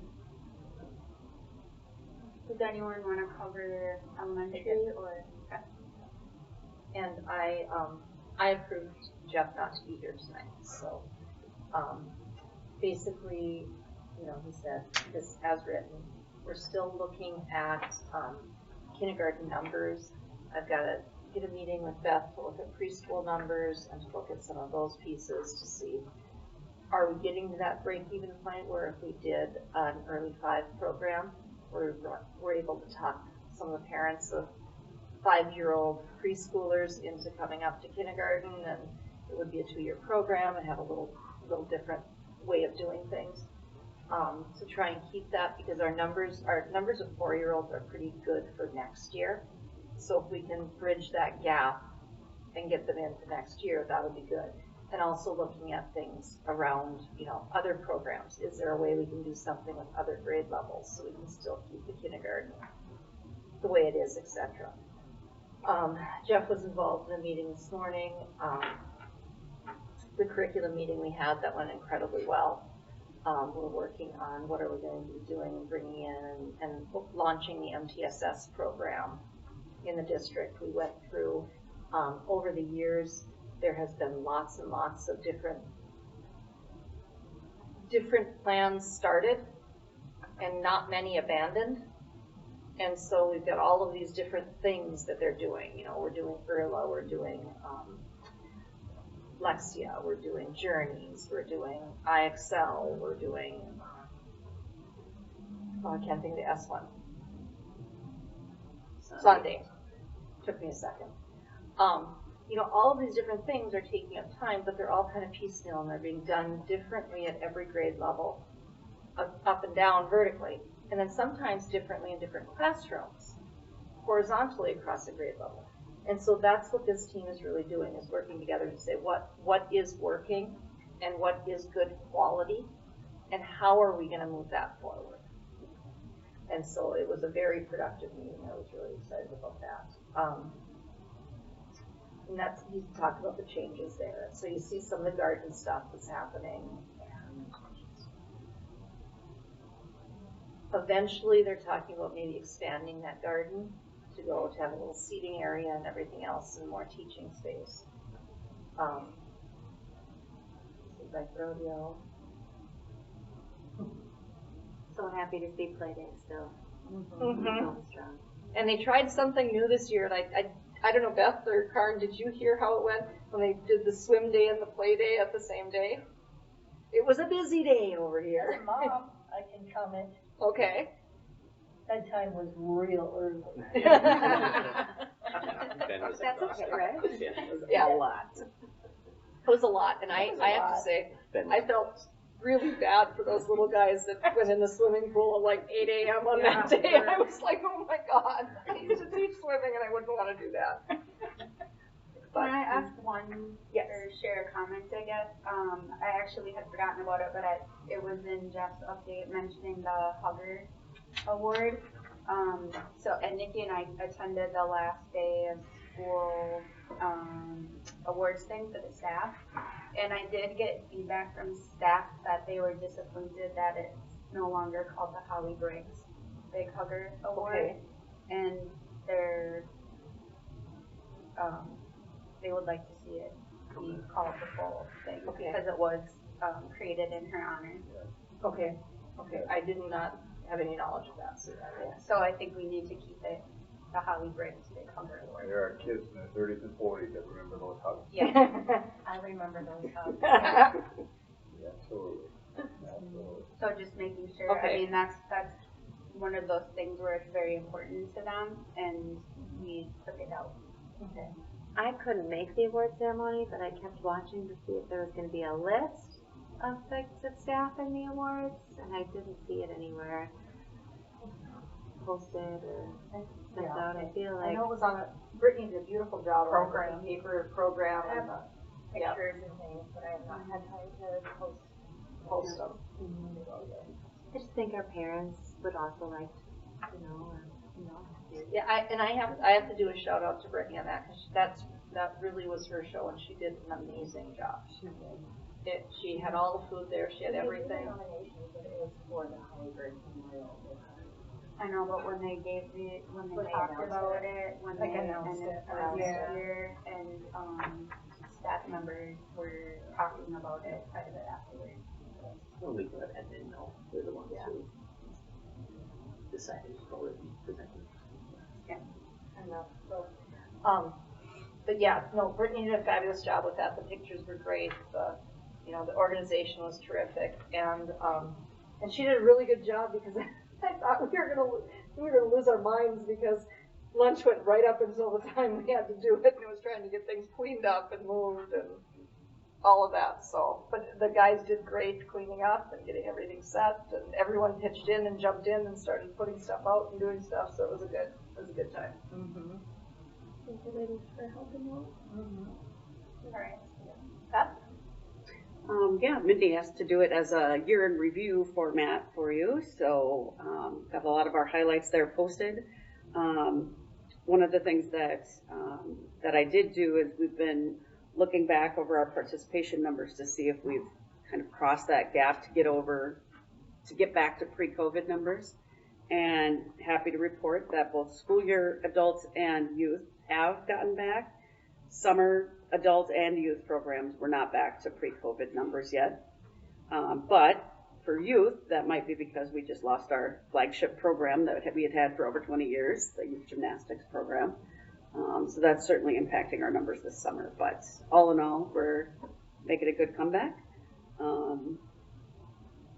S2: Does anyone want to cover elementary or? Okay.
S8: And I approved Jeff not to be here tonight, so, basically, he said this as written. We're still looking at, kindergarten numbers. I've got to get a meeting with Beth to look at preschool numbers and to look at some of those pieces to see, are we getting to that break-even point where if we did an early 5 program, we're able to talk some of the parents of 5-year-old preschoolers into coming up to kindergarten, and it would be a 2-year program and have a little different way of doing things. To try and keep that, because our numbers of 4-year-olds are pretty good for next year. So if we can bridge that gap and get them into next year, that would be good. And also looking at things around, other programs. Is there a way we can do something with other grade levels so we can still keep the kindergarten the way it is, etc. Jeff was involved in a meeting this morning, the curriculum meeting we had that went incredibly well. We're working on what are we going to be doing, bringing in and launching the MTSS program in the district. We went through, over the years, there has been lots and lots of different plans started and not many abandoned. And so we've got all of these different things that they're doing. We're doing IRLA, we're doing Lexia, we're doing Journeys, we're doing IXL, we're doing, I can't think of the S one. Sunday. Took me a second. All of these different things are taking up time, but they're all kind of piecemeal and they're being done differently at every grade level, up and down vertically, and then sometimes differently in different classrooms, horizontally across a grade level. And so that's what this team is really doing, is working together to say what is working and what is good quality and how are we going to move that forward. And so it was a very productive meeting. I was really excited about that. And he talked about the changes there. So you see some of the garden stuff that's happening. Eventually they're talking about maybe expanding that garden to have a little seating area and everything else and more teaching space. Like rodeo.
S7: So happy to see Play-Day still.
S8: Going strong. And they tried something new this year, and I don't know, Beth or Karen, did you hear how it went when they did the swim day and the play day at the same day? It was a busy day over here.
S1: Mom, I can comment.
S8: Okay.
S1: That time was real early.
S6: Ben was
S7: That's okay, right?
S8: Yeah, a lot. It was a lot, and I have to say, I felt really bad for those little guys that went in the swimming pool at like 8 a.m. on that day. And I was like, oh my God, I used to teach swimming and I wouldn't want to do that.
S2: Can I ask one,
S8: Yes.
S2: or share a comment, I guess? I actually had forgotten about it, but it was in Jeff's update mentioning the Hugger Award. And Nikki and I attended the last day of school, awards thing for the staff. And I did get feedback from staff that they were disappointed that it's no longer called the Holly Briggs Big Hugger Award.
S8: Okay.
S2: And they would like to see it be called the full thing,
S8: Okay.
S2: because it was, created in her honor.
S8: Okay, I did not have any knowledge of that, so, yeah.
S2: So I think we need to keep it the Holly Briggs Big Hugger Award.
S4: There are kids in their 30s and 40s that remember those hugs.
S2: Yeah.
S5: I remember those hugs.
S4: Absolutely. Absolutely.
S2: So just making sure, I
S8: Okay.
S2: mean, that's one of those things where it's very important to them, and we took it out.
S8: Okay.
S7: I couldn't make the award ceremony, but I kept watching to see if there was going to be a list of the staff in the awards, and I didn't see it anywhere posted or sent out. I feel
S8: I
S7: like
S8: know it was on Brittany did a beautiful job on the paper program and the
S12: Pictures and things, but I have not had time to
S8: post them.
S7: I just think our parents would also like to know, or
S8: Yeah, I have to do a shout out to Brittany on that, because that really was her show, and she did an amazing job. She did. She had all the food there, she had everything.
S12: nominations, but it was for the Holly Briggs Memorial.
S2: I know, but when they talked about it, when they
S5: announced
S2: ended
S5: it
S2: last
S5: last
S2: year, and, staff members were talking about it quite a bit afterwards.
S6: Well, we could have didn't know. They're the ones who decided to go and present it.
S8: And so, but yeah, no, Brittany did a fabulous job with that. The pictures were great. The organization was terrific, and she did a really good job, because I thought we were gonna lose our minds, because lunch went right up until the time we had to do it, and it was trying to get things cleaned up and moved and all of that. So, but the guys did great cleaning up and getting everything set, and everyone pitched in and jumped in and started putting stuff out and doing stuff. So it was a good time.
S5: Mm-hmm.
S12: Thank you, ladies, for helping out.
S8: Mm-hmm.
S2: All right.
S11: Yeah, Mindy has to do it as a year in review format for you, so got a lot of our highlights there posted. One of the things that I did do is we've been looking back over our participation numbers to see if we've kind of crossed that gap to get back to pre-COVID numbers. And happy to report that both school year adults and youth have gotten back. Summer adult and youth programs were not back to pre-COVID numbers yet. But for youth, that might be because we just lost our flagship program that we had for over 20 years, the youth gymnastics program. So that's certainly impacting our numbers this summer. But all in all, we're making a good comeback.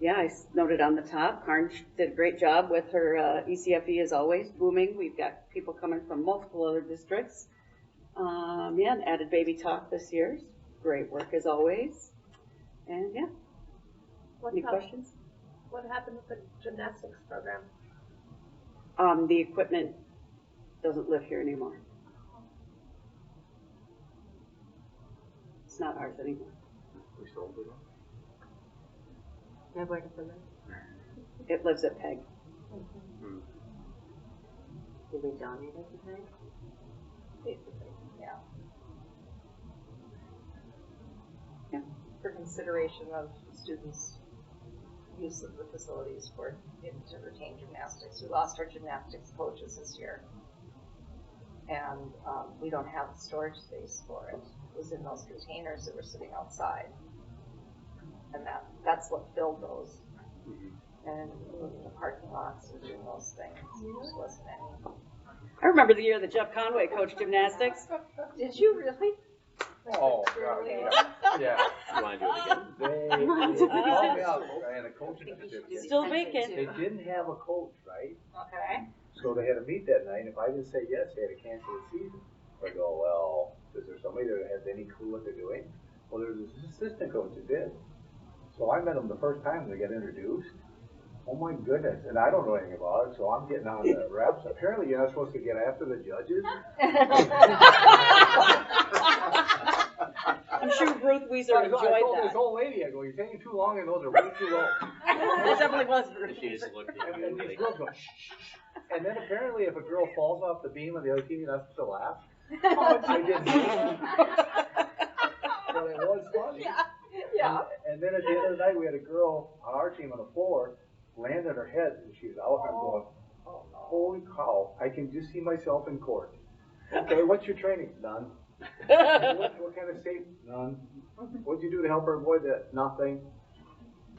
S11: Yeah, I noted on the top, Karn did a great job with her ECFE as always, booming. We've got people coming from multiple other districts. And added baby talk this year. Great work as always. And yeah. Any questions?
S8: What happened with the gymnastics program?
S11: The equipment doesn't live here anymore. It's not ours anymore.
S10: We sold it.
S7: where does it live?
S11: It lives at PEG.
S7: Did we donate it to PEG?
S8: Basically, yeah.
S11: Yeah.
S8: For consideration of students' use of the facilities to retain gymnastics. We lost our gymnastics coaches this year. And we don't have the storage space for it. It was in those containers that were sitting outside. And that's what filled those. And moving the parking lots and doing those things. There just wasn't any.
S11: I remember the year that Jeff Conway coached gymnastics.
S8: Did you really?
S4: Oh, God, yeah.
S6: You want to do it again?
S4: They called me up. I had a coaching certificate.
S11: Still vacant.
S4: They didn't have a coach, right?
S8: Okay.
S4: So they had to meet that night, and if I didn't say yes, they had to cancel the season. I go, well, is there somebody that has any clue what they're doing? Well, there's this assistant coach that did. So I met him the first time they got introduced. Oh my goodness, and I don't know anything about it, so I'm getting on the reps. Apparently you're not supposed to get after the judges.
S11: I'm sure Ruth Weiser
S4: I
S11: enjoyed
S4: told
S11: that.
S4: this old lady, I go, you're taking too long and those are way too low.
S11: It definitely was Ruth
S6: She just
S11: Weiser.
S6: looked at
S4: And
S6: you
S4: these
S6: like,
S4: girls go, shh, shh, shh. And then apparently if a girl falls off the beam of the other team, you're not supposed to laugh. I didn't know. But it was funny.
S8: Yeah.
S4: And then at the end of the night, we had a girl on our team on the floor, landed her head, and she's out. I'm going, holy cow, I can just see myself in court. Okay, what's your training? None. What kind of safety? None. What'd you do to help her avoid that? Nothing.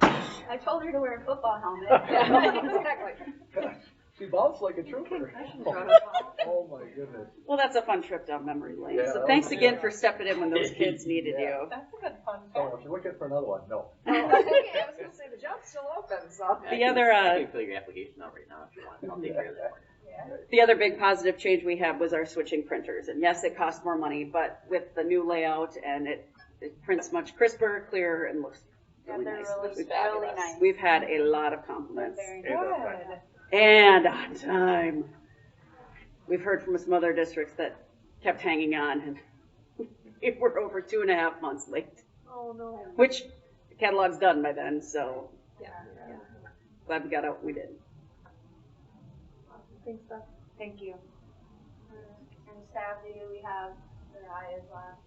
S2: I told her to wear a football helmet.
S8: Exactly.
S4: She bounced like a trooper. Oh my goodness.
S11: Well, that's a fun trip down memory lane.
S4: Yeah,
S11: So
S4: that
S11: thanks
S4: was-
S11: again
S4: yeah.
S11: for stepping in when those kids needed
S4: Yeah.
S11: you.
S8: That's a good fun
S4: So
S8: fact.
S4: if you're looking for another one, no.
S8: Okay, I was gonna say, the job's still open, so.
S11: The other,
S6: I can fill your application out right now if you want. I'll take care of that for you.
S11: The other big positive change we had was our switching printers. And yes, it costs more money, but with the new layout and it prints much crisper, clearer, and looks really
S2: They're
S11: nice.
S2: really nice.
S11: We've had a lot of compliments.
S2: Very
S8: Good.
S11: And on time. We've heard from some other districts that kept hanging on, and we're over 2.5 months late,
S8: Oh, no.
S11: which the catalog's done by then, so
S8: Yeah.
S11: glad we got out when we did.
S8: Thanks, Beth.
S2: Thank you. And sadly, we have Mariah's last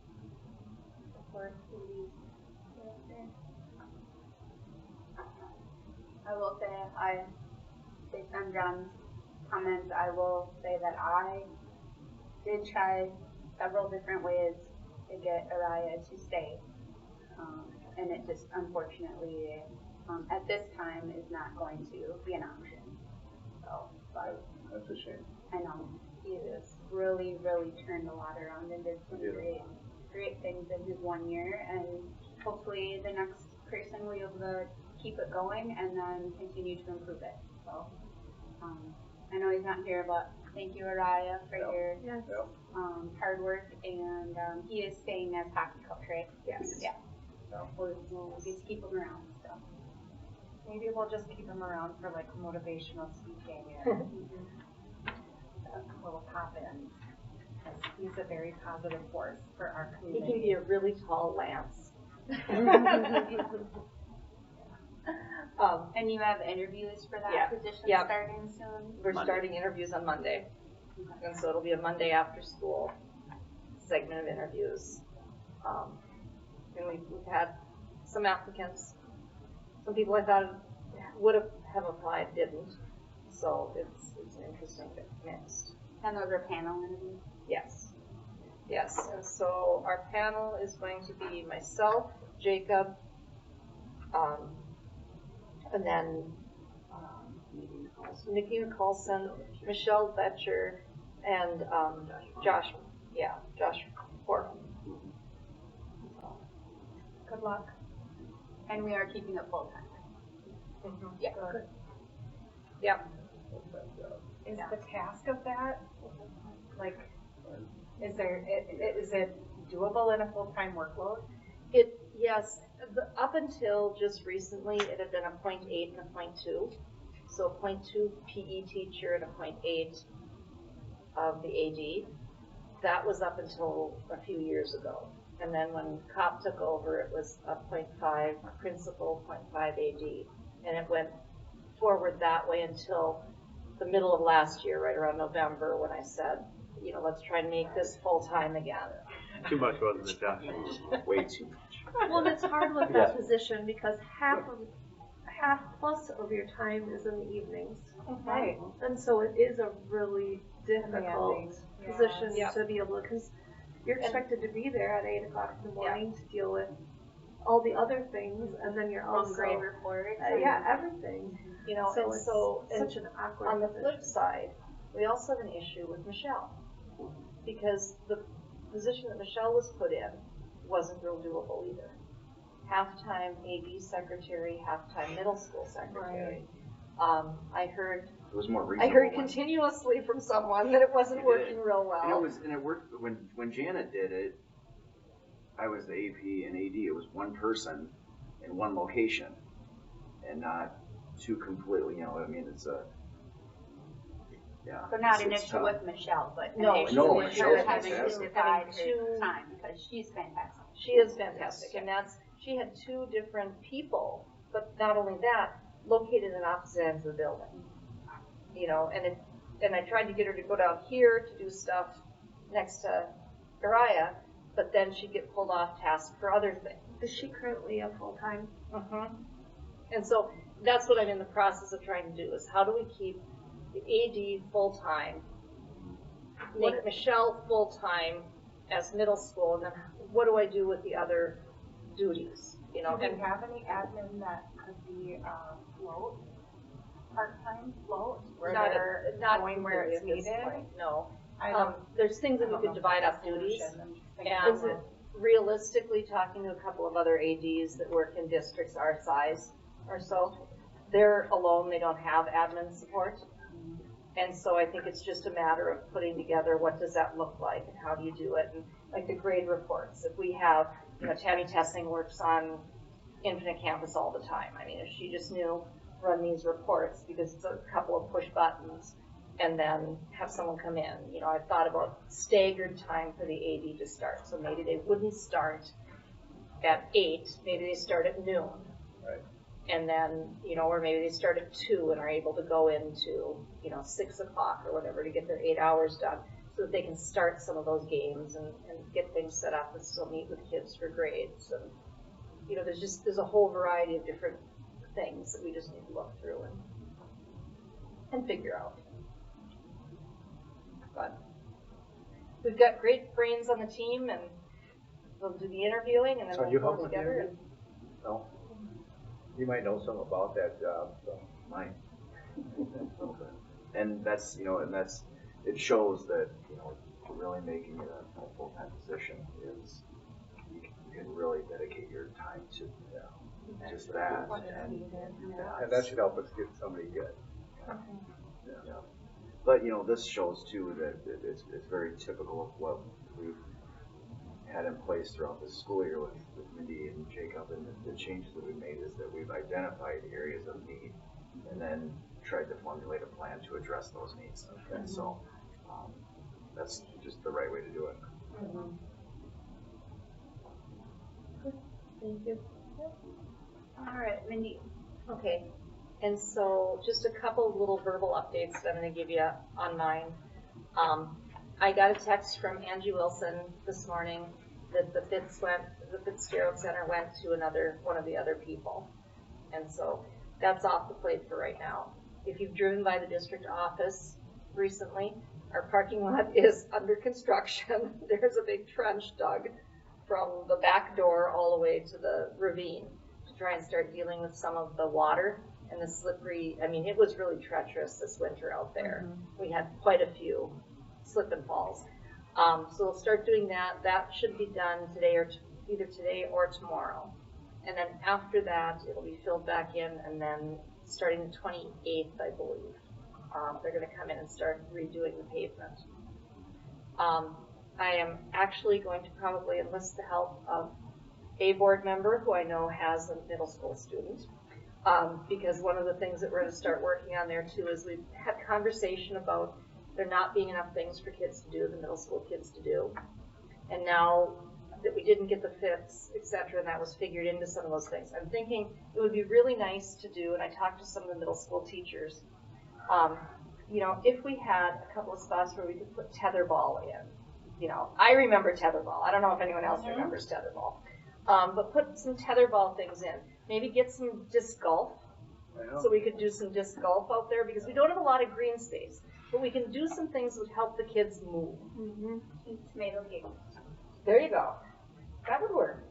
S2: report duties. I will say, based on John's comments, I will say that I did try several different ways to get Araya to stay. And it just unfortunately, at this time, is not going to be an option. So, but
S4: That's a shame.
S2: I know he has really, really turned a lot around and did some great things in his 1 year, and hopefully the next person will be able to keep it going and then continue to improve it. So, I know he's not here, but thank you, Araya, for your hard work, and he is staying as hockey coach, right?
S8: Yes.
S2: Yeah. So we'll just keep him around. So.
S5: Maybe we'll just keep him around for like motivational speaking and a little pop in. He's a very positive force for our
S8: He
S5: community.
S8: can be a really tall Lance.
S2: And you have interviews for that
S8: Yeah.
S2: position
S8: Yeah.
S2: starting soon?
S8: We're
S6: Monday.
S8: starting interviews on Monday. And so it'll be a Monday after school segment of interviews. And we've had some applicants. Some people I thought would have applied didn't. So it's an interesting mix.
S2: And those are panel interviews?
S8: Yes. Yes. And so our panel is going to be myself, Jacob, and then Nikki Nicholson, Michelle Betcher, and Josh Ford.
S5: Good luck.
S2: And we are keeping it full time.
S8: Yeah.
S5: Good.
S8: Yep.
S5: Is the task of that, like, is it doable in a full-time workload?
S8: Yes, up until just recently, it had been a 0.8 and a 0.2. So a 0.2 PE teacher and a 0.8 of the AD. That was up until a few years ago. And then when COP took over, it was a 0.5 principal, 0.5 AD. And it went forward that way until the middle of last year, right around November, when I said, let's try and make this full-time again.
S10: Too much, wasn't it, Josh?
S6: Way too much.
S14: Well, and it's hard with that position because half plus of your time is in the evenings.
S5: Right.
S14: And so it is a really difficult position
S8: Yes.
S14: to be able to, because you're expected to be there at 8 o'clock in the morning to deal with all the other things, and then you're also
S2: grade reports.
S14: everything. So it's such an awkward
S8: On the
S14: position.
S8: flip side, we also have an issue with Michelle. Because the position that Michelle was put in wasn't real doable either. Half-time AD secretary, half-time middle school secretary. I heard
S13: It was more
S8: I
S13: reasonable.
S8: heard continuously from someone that it wasn't working real well.
S13: And it worked when Janet did it. I was the AP and AD. It was one person in one location, and not two completely. It's a
S2: So not
S13: it's
S2: an issue
S13: tough.
S2: with Michelle, but
S8: No,
S2: an issue
S13: no,
S2: with
S13: Michelle's
S2: her having
S13: fantastic.
S2: to divide her time, because she's fantastic.
S8: She is fantastic, and she had 2 different people, but not only that, located in opposite ends of the building. You know, and I tried to get her to go down here to do stuff next to Uriah, but then she'd get pulled off task for other things.
S14: Is she currently a full-time?
S8: Mm-hmm. And so that's what I'm in the process of trying to do, is how do we keep the AD full-time, make Michelle full-time as middle school, and then what do I do with the other duties? You know,
S5: Do we have any admin that could be float, part-time float, where they're going where it's needed?
S8: No.
S5: I don't,
S8: There's things that
S5: I
S8: we
S5: don't know
S8: could
S5: if
S8: divide
S5: that's
S8: up
S5: a
S8: duties.
S5: solution. I'm just thinking
S8: And
S5: out loud.
S8: realistically, talking to a couple of other ADs that work in districts our size or so, they're alone, they don't have admin support. And so I think it's just a matter of putting together what does that look like and how do you do it. And like the grade reports, if we have, you know, Tammy Tessing works on Infinite Campus all the time. I mean, if she just knew, run these reports, because it's a couple of push buttons, and then have someone come in. You know, I've thought about staggered time for the AD to start. So maybe they wouldn't start at 8, maybe they start at noon.
S4: Right.
S8: And then, you know, or maybe they start at 2 and are able to go into, you know, 6 o'clock or whatever to get their 8 hours done, so that they can start some of those games and get things set up and still meet with kids for grades. And, you know, there's a whole variety of different things that we just need to look through and figure out. But we've got great brains on the team, and we'll do the interviewing, and then
S4: So
S8: we'll
S4: you
S8: go
S4: help with the
S8: together.
S4: interview? No? You might know something about that job, so.
S13: Mine. And that's, you know, it shows that, you know, really making it a full-time position is, you can really dedicate your time to just that.
S4: And that should help us get somebody good.
S13: Yeah. But, you know, this shows too that it's very typical of what we've had in place throughout the school year with Mindy and Jacob, and the changes that we've made is that we've identified areas of need and then tried to formulate a plan to address those needs. And so that's just the right way to do it.
S8: Thank you. All right, Mindy. Okay, and so just a couple of little verbal updates that I'm going to give you on mine. I got a text from Angie Wilson this morning that the Fitzgerald Center went to one of the other people. And so that's off the plate for right now. If you've driven by the district office recently, our parking lot is under construction. There's a big trench dug from the back door all the way to the ravine to try and start dealing with some of the water and the slippery. I mean, it was really treacherous this winter out there. We had quite a few slip and falls. So we'll start doing that. That should be done today, or either today or tomorrow. And then after that, it'll be filled back in, and then starting the 28th, I believe, they're going to come in and start redoing the pavement. I am actually going to probably enlist the help of a board member who I know has a middle school student, because one of the things that we're going to start working on there too is we've had conversation about there not being enough things for kids to do, the middle school kids to do. And now that we didn't get the fifths, et cetera, and that was figured into some of those things, I'm thinking it would be really nice to do, and I talked to some of the middle school teachers, you know, if we had a couple of spots where we could put tetherball in. You know, I remember tetherball. I don't know if anyone else remembers tetherball. But put some tetherball things in. Maybe get some disc golf. So we could do some disc golf out there, because we don't have a lot of green space. But we can do some things that would help the kids move.
S2: Tomato cake.
S8: There you go. That would work.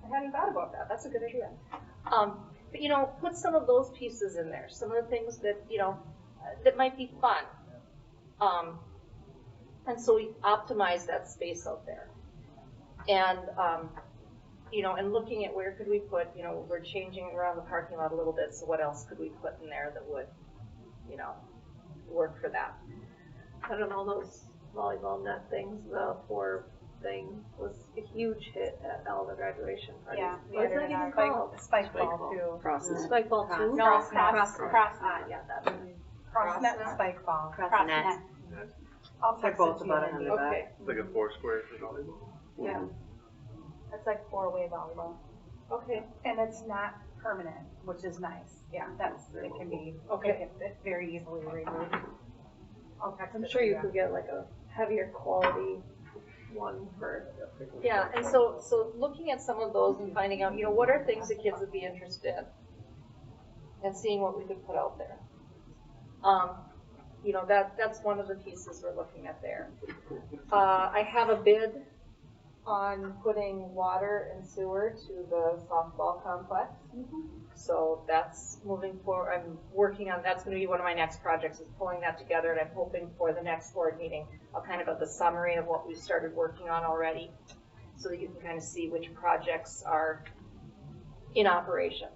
S8: I hadn't thought about that. That's a good idea. But, you know, put some of those pieces in there. Some of the things that, you know, that might be fun. And so we optimize that space out there. And, you know, and looking at where could we put, you know, we're changing around the parking lot a little bit, so what else could we put in there that would, you know, work for that?
S14: I don't know, those volleyball net things, the 4 thing was a huge hit at all the graduation parties.
S2: Yeah,
S14: What's that even called?
S2: Spike ball too.
S14: Spike ball too?
S2: No,
S14: Cross.
S2: yeah,
S14: that's
S2: cross net and spike ball.
S7: Cross net.
S2: I'll
S11: They're
S2: text
S11: both
S2: it to you,
S11: about
S2: Mindy.
S11: 100
S8: Okay.
S10: It's like a 4 square for volleyball.
S14: Yeah.
S5: It's like four-way volleyball.
S8: Okay.
S5: And it's not permanent, which is nice. Yeah, it can be, it's very easily removed. I'll text
S14: I'm
S5: it
S14: sure
S5: to
S14: you could get like a heavier quality one for.
S8: Yeah, and so looking at some of those and finding out, what are things that kids would be interested in, and seeing what we could put out there. That's one of the pieces we're looking at there. I have a bid on putting water and sewer to the softball complex. So that's moving forward. I'm working on, that's going to be one of my next projects, is pulling that together, and I'm hoping for the next board meeting, I'll kind of have the summary of what we've started working on already, so that you can kind of see which projects are in operation.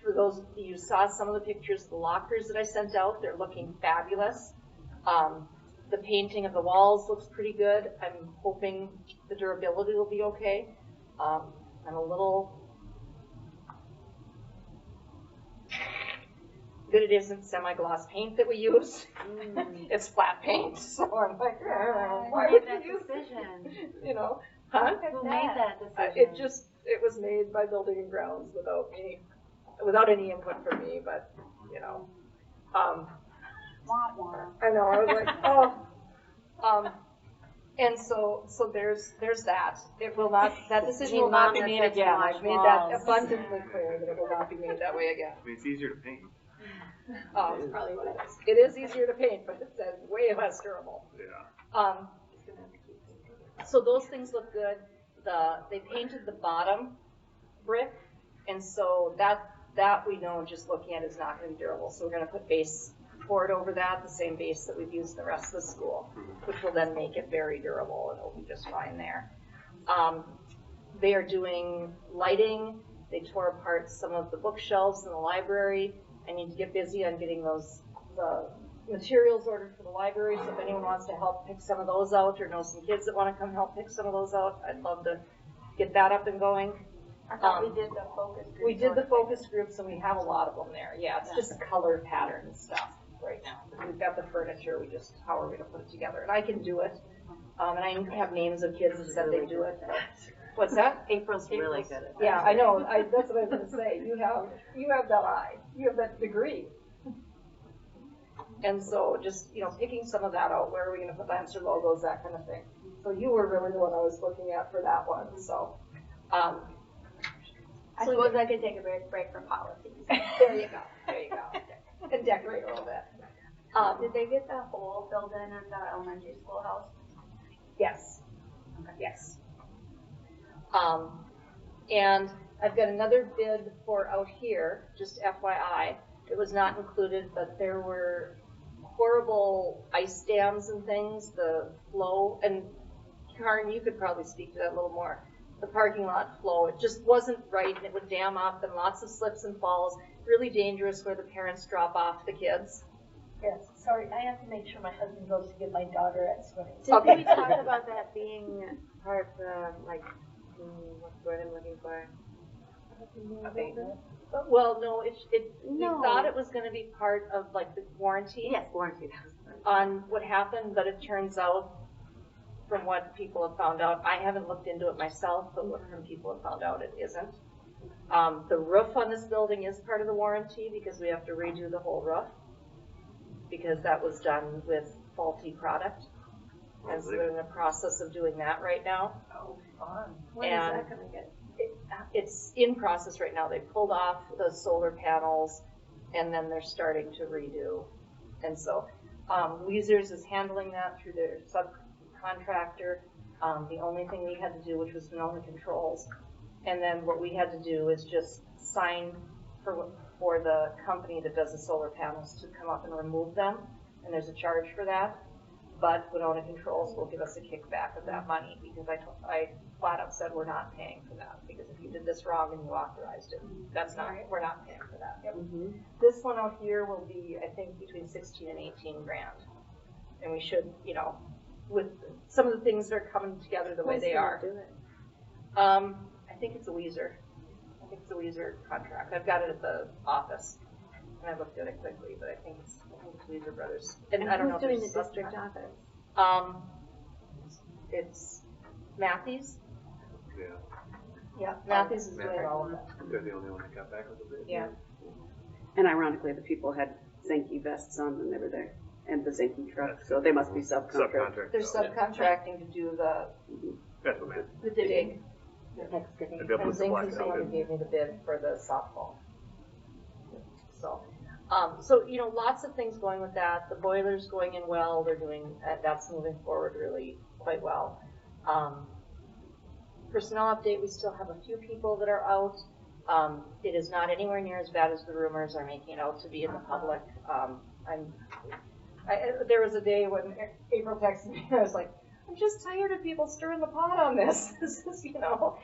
S8: For those of you who saw some of the pictures of the lockers that I sent out, they're looking fabulous. The painting of the walls looks pretty good. I'm hoping the durability will be okay. I'm a little good. It isn't semi-gloss paint that we use. It's flat paint. So I'm like, why would you use
S7: decision?
S8: Huh?
S7: Who made that decision?
S8: It was made by Building and Grounds without any input from me, but I know, I was like, oh. And so there's that. That decision will not be made again. I've made that abundantly clear that it will not be made that way again.
S10: It's easier to paint.
S8: That's probably what it is. It is easier to paint, but it's way less durable.
S10: Yeah.
S8: So those things look good. They painted the bottom brick, and so that we know just looking at is not going to be durable. So we're going to put base board over that, the same base that we've used in the rest of the school, which will then make it very durable, and it'll be just fine there. They are doing lighting. They tore apart some of the bookshelves in the library. I need to get busy on getting the materials ordered for the library, so if anyone wants to help pick some of those out, or know some kids that want to come help pick some of those out, I'd love to get that up and going.
S2: I thought we did the focus groups.
S8: We did the focus groups, and we have a lot of them there. Yeah, it's just color pattern stuff right now. We've got the furniture, how are we going to put it together? And I can do it. And I have names of kids that said they do it. What's that?
S11: April's really good at that.
S8: Yeah, I know. That's what I was going to say. You have that eye. You have that degree. And so just, picking some of that out. Where are we going to put the answer logos, that kind of thing. So you were really the one I was looking at for that one. So,
S2: I suppose I could take a break from policies.
S8: There you go. And decorate a little bit.
S2: Did they get the whole building in the elementary school house?
S8: Yes. Okay. Yes. And I've got another bid for out here, just FYI. It was not included, but there were horrible ice dams and things, the flow, and Karen, you could probably speak to that a little more. The parking lot flow, it just wasn't right, and it would dam up, and lots of slips and falls, really dangerous where the parents drop off the kids.
S14: Yes, sorry, I have to make sure my husband goes to get my daughter at swimming.
S7: Did we talk about that being part of, what's the word I'm looking for?
S8: Well, no, we thought it was going to be part of the warranty.
S11: Yes, warranty.
S8: On what happened, but it turns out, from what people have found out, I haven't looked into it myself, but what from people have found out, it isn't. The roof on this building is part of the warranty because we have to redo the whole roof because that was done with faulty product. And so they're in the process of doing that right now.
S14: Oh, fun. When is that going to get?
S8: It's in process right now. They pulled off the solar panels, and then they're starting to redo. And so Weezers is handling that through their subcontractor. The only thing we had to do, which was Sonoma Controls, and then what we had to do is just sign for the company that does the solar panels to come up and remove them, and there's a charge for that. But Winona Controls will give us a kickback of that money because I flat out said we're not paying for that because if you did this wrong and you authorized it, we're not paying for that. Yep. This one out here will be, I think, between 16 and 18 grand, and we should, with some of the things that are coming together the way they are. I think it's a Weezer. I think it's a Weezer contract. I've got it at the office. And I looked at it quickly, but I think it's Weezer Brothers. And I don't know if
S7: doing
S8: there's
S7: the
S8: a
S7: district office?
S8: It's Matthews.
S10: Yeah.
S8: Yeah, Matthews is doing all of that.
S10: They're the only one that got back with the bid.
S8: Yeah.
S11: And ironically, the people had Zenke vests on when they were there, and the Zenke truck, so they must be subcontractors.
S8: They're subcontracting to do
S10: That's what meant.
S8: the digging.
S7: Excavating.
S10: Maybe I'll
S8: And
S10: put the
S8: Zink
S10: black
S8: is the one who
S10: out.
S8: gave me the bid for the softball. So, you know, lots of things going with that. The boiler's going in well. They're doing, that's moving forward really quite well. Personnel update, we still have a few people that are out. It is not anywhere near as bad as the rumors are making it out to be in the public. There was a day when April texted me, I was like, I'm just tired of people stirring the pot on this. This is, you know,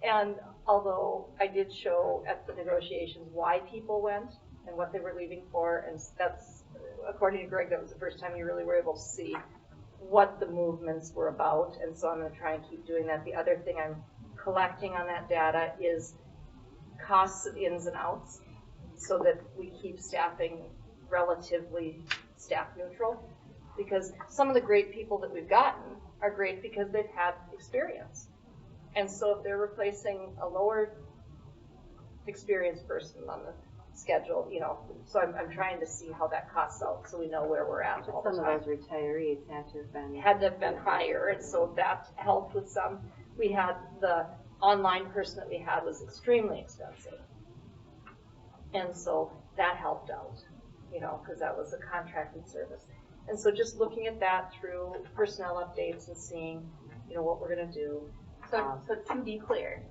S8: and although I did show at the negotiations why people went and what they were leaving for, and that's, according to Greg, that was the first time you really were able to see what the movements were about, and so I'm going to try and keep doing that. The other thing I'm collecting on that data is costs of ins and outs, so that we keep staffing relatively staff neutral, because some of the great people that we've gotten are great because they've had experience. And so if they're replacing a lower experienced person on the schedule, you know, so I'm trying to see how that costs out so we know where we're at all the
S7: Some
S8: time.
S7: of those retirees had to have been
S8: Higher, and so that helped with some. We had the online person that we had was extremely expensive. And so that helped out, you know, because that was a contracted service. And so just looking at that through personnel updates and seeing, you know, what we're gonna do.
S2: So to be clear,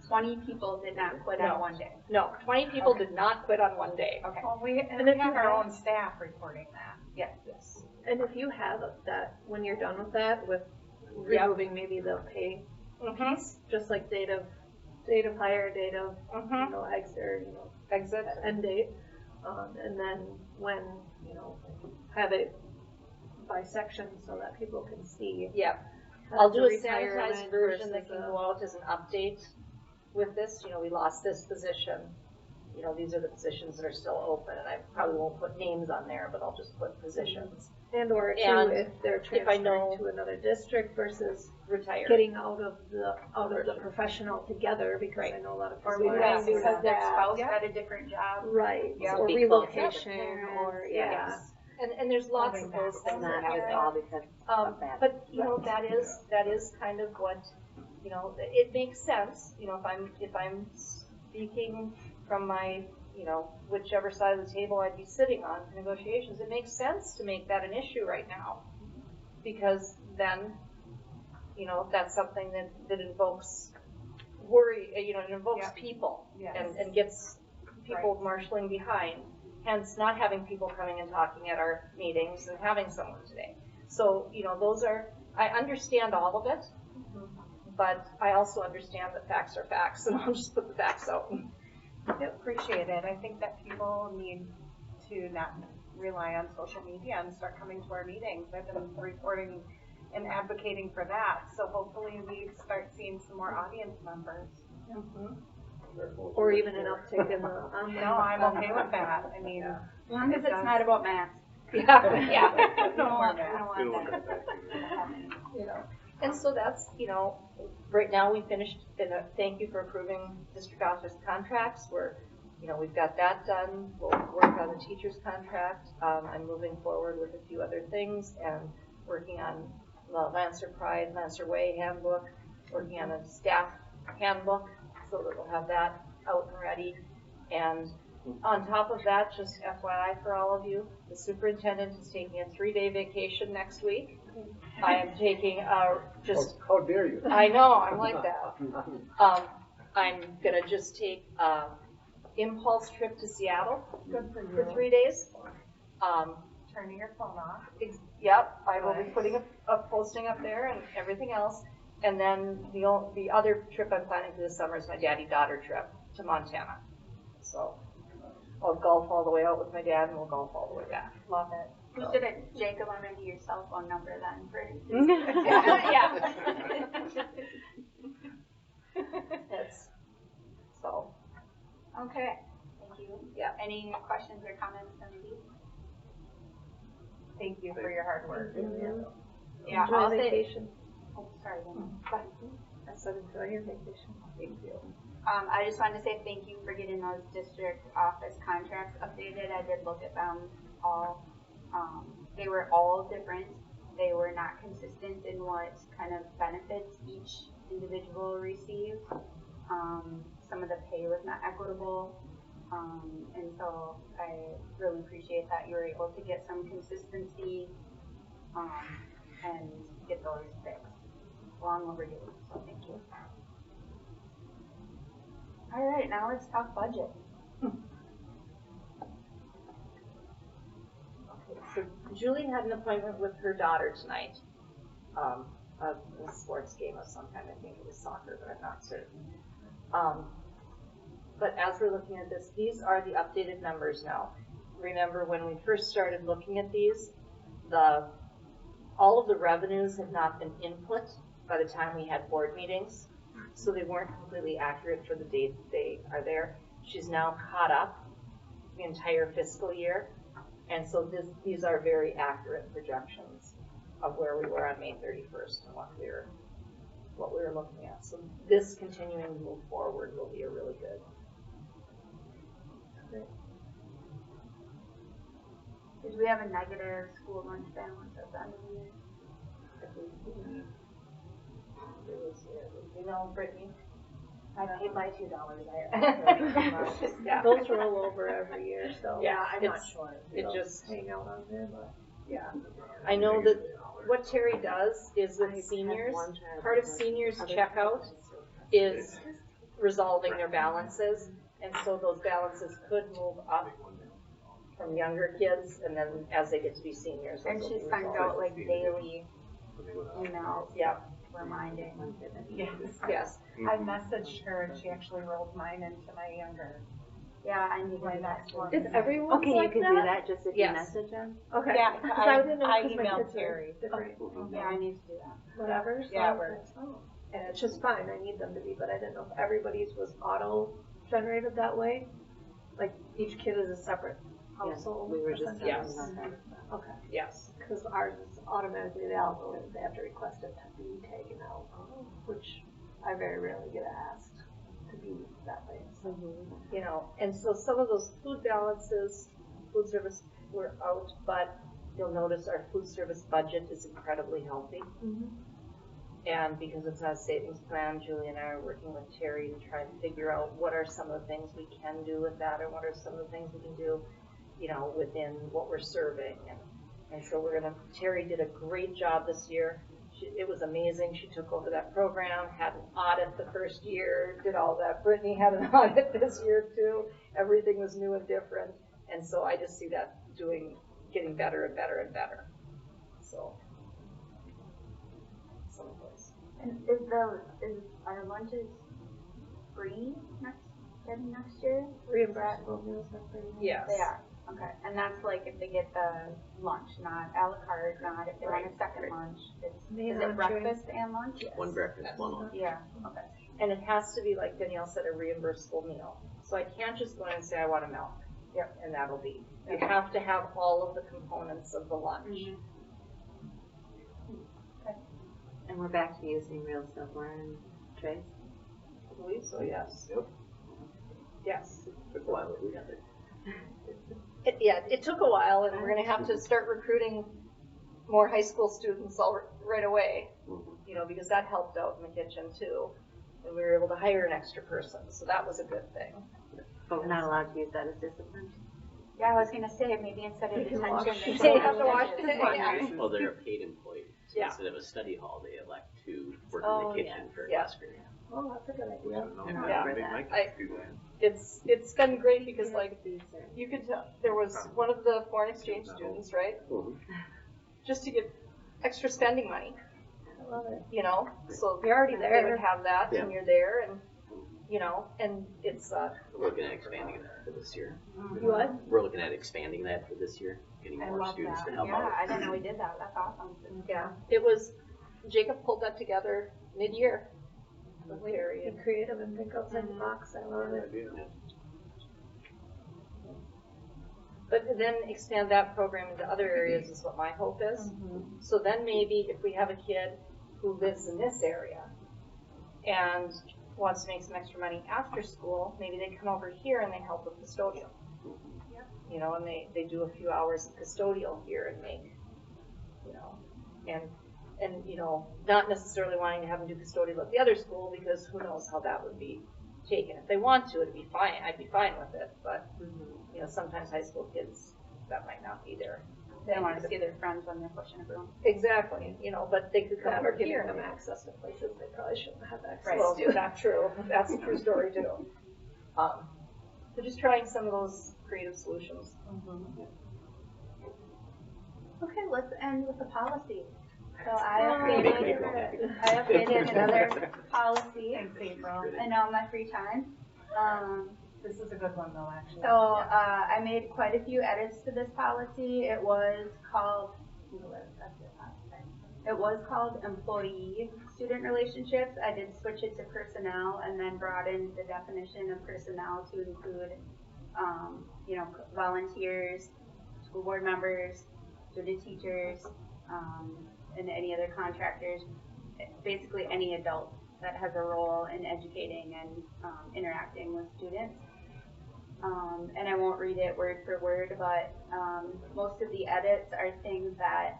S2: 20 people did not quit on one day.
S8: No, 20 people did not quit on one day.
S2: Okay.
S5: Well, we
S2: And
S5: we
S2: if
S5: have
S2: you
S5: our
S2: have-
S5: own staff reporting that.
S8: Yes.
S14: And if you have that, when you're done with that, with removing maybe the pay piece, just like date of hire, date of, you know, exit, or, you know,
S8: exit,
S14: end date, and then when, you know, have it by section so that people can see.
S8: Yeah.
S14: how
S8: I'll
S14: the
S8: do a
S14: retirement
S8: sanitized version that
S14: versus
S8: can
S14: a-
S8: go out as an update with this. You know, we lost this position. You know, these are the positions that are still open, and I probably won't put names on there, but I'll just put positions.
S14: And or too,
S8: And
S14: if they're
S8: if I know-
S14: transferring to another district versus
S8: Retired.
S14: getting out of the profession altogether, because I know a lot of
S2: Or
S14: people
S2: maybe
S14: are doing
S2: because their
S14: that.
S2: spouse got a different job.
S14: Right,
S2: Yeah.
S14: or
S7: Be closer to
S14: relocation, or, yeah.
S8: And there's lots of those things that
S7: Not
S8: happen.
S7: all because of that.
S8: But, you know, that is kind of what, you know, it makes sense, you know, if I'm speaking from my, you know, whichever side of the table I'd be sitting on for negotiations, it makes sense to make that an issue right now. Because then, you know, that's something that invokes worry, you know, it invokes people and gets people marshaling behind. Hence, not having people coming and talking at our meetings and having someone today. So, you know, I understand all of it, but I also understand that facts are facts, and I'll just put the facts out.
S5: I appreciate it. I think that people need to not rely on social media and start coming to our meetings. I've been reporting and advocating for that, so hopefully we start seeing some more audience members.
S14: Or even an uptick in the online.
S5: No, I'm okay with that. I mean,
S2: As long as it's not about math.
S8: Yeah.
S5: No more
S2: We don't want that.
S8: You know, and so that's, you know, right now we finished, and thank you for approving district office contracts. We've got that done. We'll work on the teacher's contract. I'm moving forward with a few other things and working on the Lancer Pride, Lancer Way handbook, working on a staff handbook so that we'll have that out and ready. And on top of that, just FYI for all of you, the superintendent is taking a 3-day vacation next week. I am taking
S4: How dare you?
S8: I know, I'm like that. I'm gonna just take a impulse trip to Seattle for 3 days.
S5: turning your phone off.
S8: Yep, I will be putting a posting up there and everything else. And then the other trip I'm planning for this summer is my daddy-daughter trip to Montana. So I'll golf all the way out with my dad, and we'll golf all the way back.
S2: Love it. You should have, Jacob, I'm gonna do your cell phone number then for.
S8: Yeah. It's, so.
S2: Okay, thank you.
S8: Yeah.
S2: Any questions or comments from you?
S5: Thank you for your hard work.
S2: Yeah,
S14: Enjoy
S2: I'll say,
S14: vacation.
S2: oh, sorry, Lynn.
S14: said enjoy your vacation.
S2: Thank you. I just wanted to say thank you for getting those district office contracts updated. I did look at them all. They were all different. They were not consistent in what kind of benefits each individual received. Some of the pay was not equitable. And so I really appreciate that you were able to get some consistency and get those fixed. Long overdue, so thank you. All right, now let's talk budget.
S8: So Julie had an appointment with her daughter tonight, a sports game of some kind. I think it was soccer, but I'm not certain. But as we're looking at this, these are the updated numbers now. Remember when we first started looking at these, all of the revenues had not been input by the time we had board meetings, so they weren't completely accurate for the date they are there. She's now caught up the entire fiscal year, and so these are very accurate projections of where we were on May 31st and what we were looking at. So this continuing to move forward will be a really good.
S2: Did we have a negative school lunch balance at the end of the year?
S8: You know, Brittany?
S12: I paid my $2 there.
S8: Yeah.
S14: Those roll over every year, so.
S8: Yeah,
S12: I'm not sure.
S8: It just,
S14: hang out on there, but.
S8: yeah. I know that what Terry does is with seniors, part of seniors checkout is resolving their balances, and so those balances could move up from younger kids, and then as they get to be seniors.
S2: And she sends out like daily emails.
S8: Yeah.
S2: Reminding.
S8: Yes.
S5: I messaged her and she actually rolled mine into my younger.
S2: Yeah, I need
S5: My
S2: my
S5: next one.
S14: Is everyone
S7: Okay,
S14: like
S7: you can
S14: that?
S7: do that just if
S8: Yes.
S7: you message them?
S14: Okay.
S5: Yeah,
S14: Because I didn't know,
S5: I
S14: 'cause my
S5: emailed
S14: kids are
S5: Terry.
S14: different.
S2: Yeah, I need to do that.
S14: Whatever, so.
S5: Yeah, it works.
S14: Oh. And it's just fine, I need them to be, but I didn't know if everybody's was auto-generated that way. Like, each kid is a separate household.
S7: We were just
S14: essentially.
S7: talking
S8: Yes.
S7: about that.
S14: Okay.
S8: Yes.
S14: Because ours is automatically, they have to request it to be taken out, which I very rarely get asked to be that way, so.
S8: You know, and so some of those food balances, food service were out, but you'll notice our food service budget is incredibly healthy. And because it's not a savings plan, Julie and I are working with Terry to try and figure out what are some of the things we can do with that, or what are some of the things we can do, you know, within what we're serving. And so Terry did a great job this year. It was amazing. She took over that program, had an audit the first year, did all that. Brittany had an audit this year too. Everything was new and different. And so I just see that getting better and better and better. So. Someplace.
S2: And are lunches free next year?
S14: Reimbursable meals are free.
S8: Yes.
S2: They are. Okay, and that's like if they get the lunch, not a la carte, not if they want a second lunch. Is it breakfast and lunch?
S6: One breakfast, one lunch.
S2: Yeah, okay.
S8: And it has to be, like Danielle said, a reimbursable meal. So I can't just go in and say, I want a milk. Yep. And that'll be. You have to have all of the components of the lunch.
S7: And we're back to using real silverware and trays?
S8: I believe so, yes.
S10: Yep.
S8: Yes.
S6: Took a while, but we got there.
S8: It took a while, and we're gonna have to start recruiting more high school students right away, you know, because that helped out in the kitchen too. And we were able to hire an extra person, so that was a good thing.
S7: But we're not allowed to use that as discipline?
S2: Yeah, I was gonna say, maybe instead of
S14: You can
S2: detention,
S14: wash.
S2: they
S8: They have to wash
S2: dishes.
S8: it.
S6: Well, they're a paid employee, so
S8: Yeah.
S6: instead of a study hall, they elect to work
S14: Oh,
S6: in the kitchen for a
S8: yeah.
S6: class period.
S14: Oh, that's a good idea.
S8: Yeah. It's been great because like you could tell there was one of the foreign exchange students, right? Just to get extra spending money,
S14: I love it.
S8: you know. So
S14: You're already
S8: they
S14: there.
S8: would have that, and you're there, and you know, and it's
S6: We're looking at expanding that for this year.
S14: You what?
S6: We're looking at expanding that for this year, getting
S2: I
S6: more
S2: love
S6: students
S2: that.
S6: to help
S2: Yeah,
S6: out.
S2: I didn't know we did that. That's awesome.
S8: yeah. It was Jacob pulled that together mid-year.
S14: Be creative and think outside the box, I love it.
S8: But then expand that program into other areas is what my hope is. So then maybe if we have a kid who lives in this area and wants to make some extra money after school, maybe they come over here and they help with custodial. You know, and they do a few hours of custodial here and make, you know, and you know, not necessarily wanting to have them do custodial at the other school because who knows how that would be taken. If they want to, it'd be fine. I'd be fine with it. But you know, sometimes high school kids, that might not be their.
S2: They don't want to see their friends when they're pushing a broom.
S8: Exactly. You know, but they could come over
S14: Or giving
S8: here.
S14: them access to places they probably shouldn't have access
S8: Well,
S14: to.
S8: that's true. That's a true story too. So just trying some of those creative solutions.
S2: Okay, let's end with the policy. So I updated another policy.
S5: Thanks, April.
S2: I know my free time.
S5: This is a good one though, actually.
S2: So I made quite a few edits to this policy. It was called employee-student relationships. I did switch it to personnel and then broadened the definition of personnel to include, you know, volunteers, school board members, student teachers, and any other contractors, basically any adult that has a role in educating and interacting with students. And I won't read it word for word, but most of the edits are things that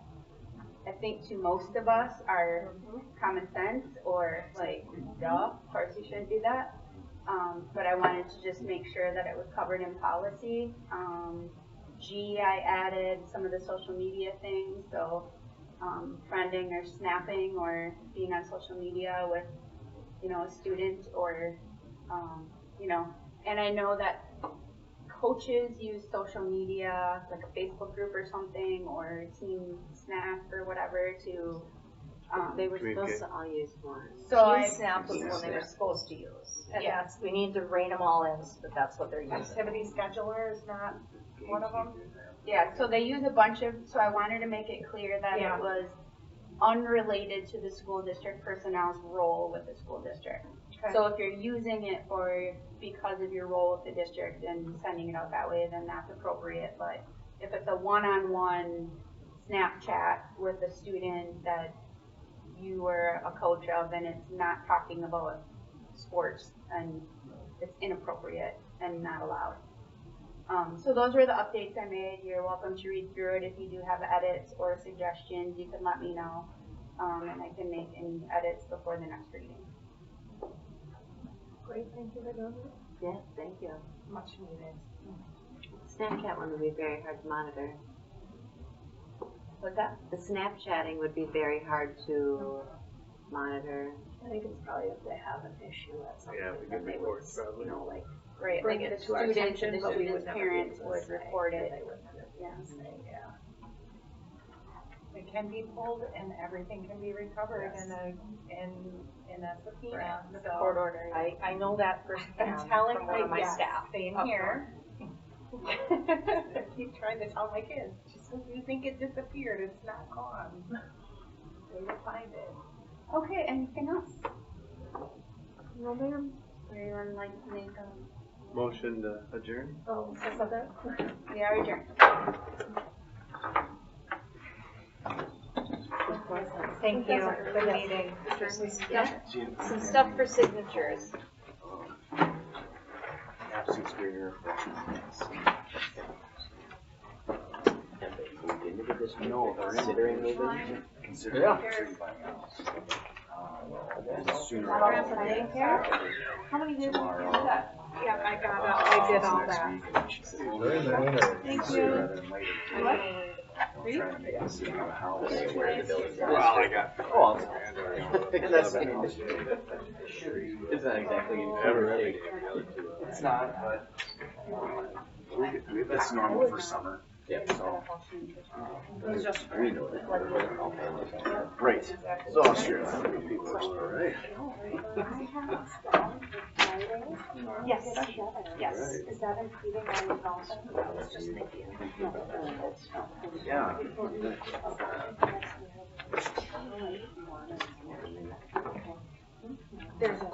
S2: I think to most of us are common sense or like, duh, of course you shouldn't do that. But I wanted to just make sure that it was covered in policy. G, I added some of the social media things, so friending or snapping or being on social media with, you know, a student or, you know, and I know that coaches use social media, like a Facebook group or something, or Team Snap or whatever to,
S7: They were supposed to all use one.
S2: so
S8: Team
S2: I,
S8: Snap was the one they were supposed to use. And
S2: Yeah.
S8: that's, we need to rein them all in, but that's what they're using.
S5: Activity scheduler is not one of them?
S2: yeah, so they use a bunch of, so I wanted to make it clear that
S5: Yeah.
S2: it was unrelated to the school district personnel's role with the school district.
S5: Okay.
S2: So if you're using it for, because of your role with the district and sending it out that way, then that's appropriate. But if it's a one-on-one Snapchat with a student that you were a coach of and it's not talking about sports, and it's inappropriate and not allowed. So those were the updates I made. You're welcome to read through it. If you do have edits or suggestions, you can let me know. And I can make any edits before the next reading.
S14: Great, thank you for doing that.
S7: Yeah, thank you.
S5: Much needed.
S7: Snapchat one would be very hard to monitor.
S2: What's that?
S7: The Snapchatting would be very hard to monitor.
S14: I think it's probably if they have an issue at something,
S10: Yeah, we
S14: then
S10: can
S14: they
S10: report
S14: would,
S10: probably.
S14: you know, like,
S2: Right,
S14: bring
S2: like
S14: it
S2: the
S14: to our
S2: students,
S14: attention,
S2: the
S14: but we would
S2: students'
S14: never be
S2: parents
S14: able to
S2: would
S14: say,
S2: report
S14: or
S2: it.
S14: they would never be able to say, yeah.
S5: It can be pulled and everything can be recovered in a subpoena, so.
S2: Court order.
S8: I know that firsthand
S5: I'm telling
S8: from one of my
S5: yes,
S8: staff.
S5: same here. I keep trying to tell my kids, just because you think it disappeared, it's not gone. They will find it.
S2: Okay, anything else?
S14: No, ma'am.
S2: Would anyone like to make a,
S10: Motion to adjourn?
S14: Oh, so that.
S2: we are adjourned.
S8: Thank you. Good meeting. Some stuff for signatures.
S13: Absence screener,
S6: No, considering moving.
S13: consider.
S6: Yeah.
S13: Sooner
S2: How many days
S13: tomorrow.
S14: Yeah, I got out, I did all
S13: next
S14: that.
S13: week, and she said, well,
S4: During the winter.
S14: Thank
S13: sooner
S14: you.
S13: rather than later. I'm trying to make a decision on how.
S10: Well, I got.
S6: Oh,
S13: That's
S6: it's not exactly
S10: Everybody.
S13: It's not, but that's normal for summer.
S6: Yeah.
S13: So,
S6: We know that.
S13: right. So sure. All right.
S8: Yes.
S2: Yes.
S8: Is that impeding on the policy? I was just thinking.
S13: Yeah.
S8: There's a.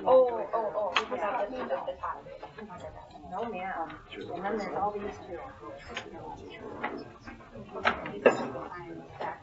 S2: Oh, about the top.
S8: No, ma'am. And then there's all these two.
S2: Stack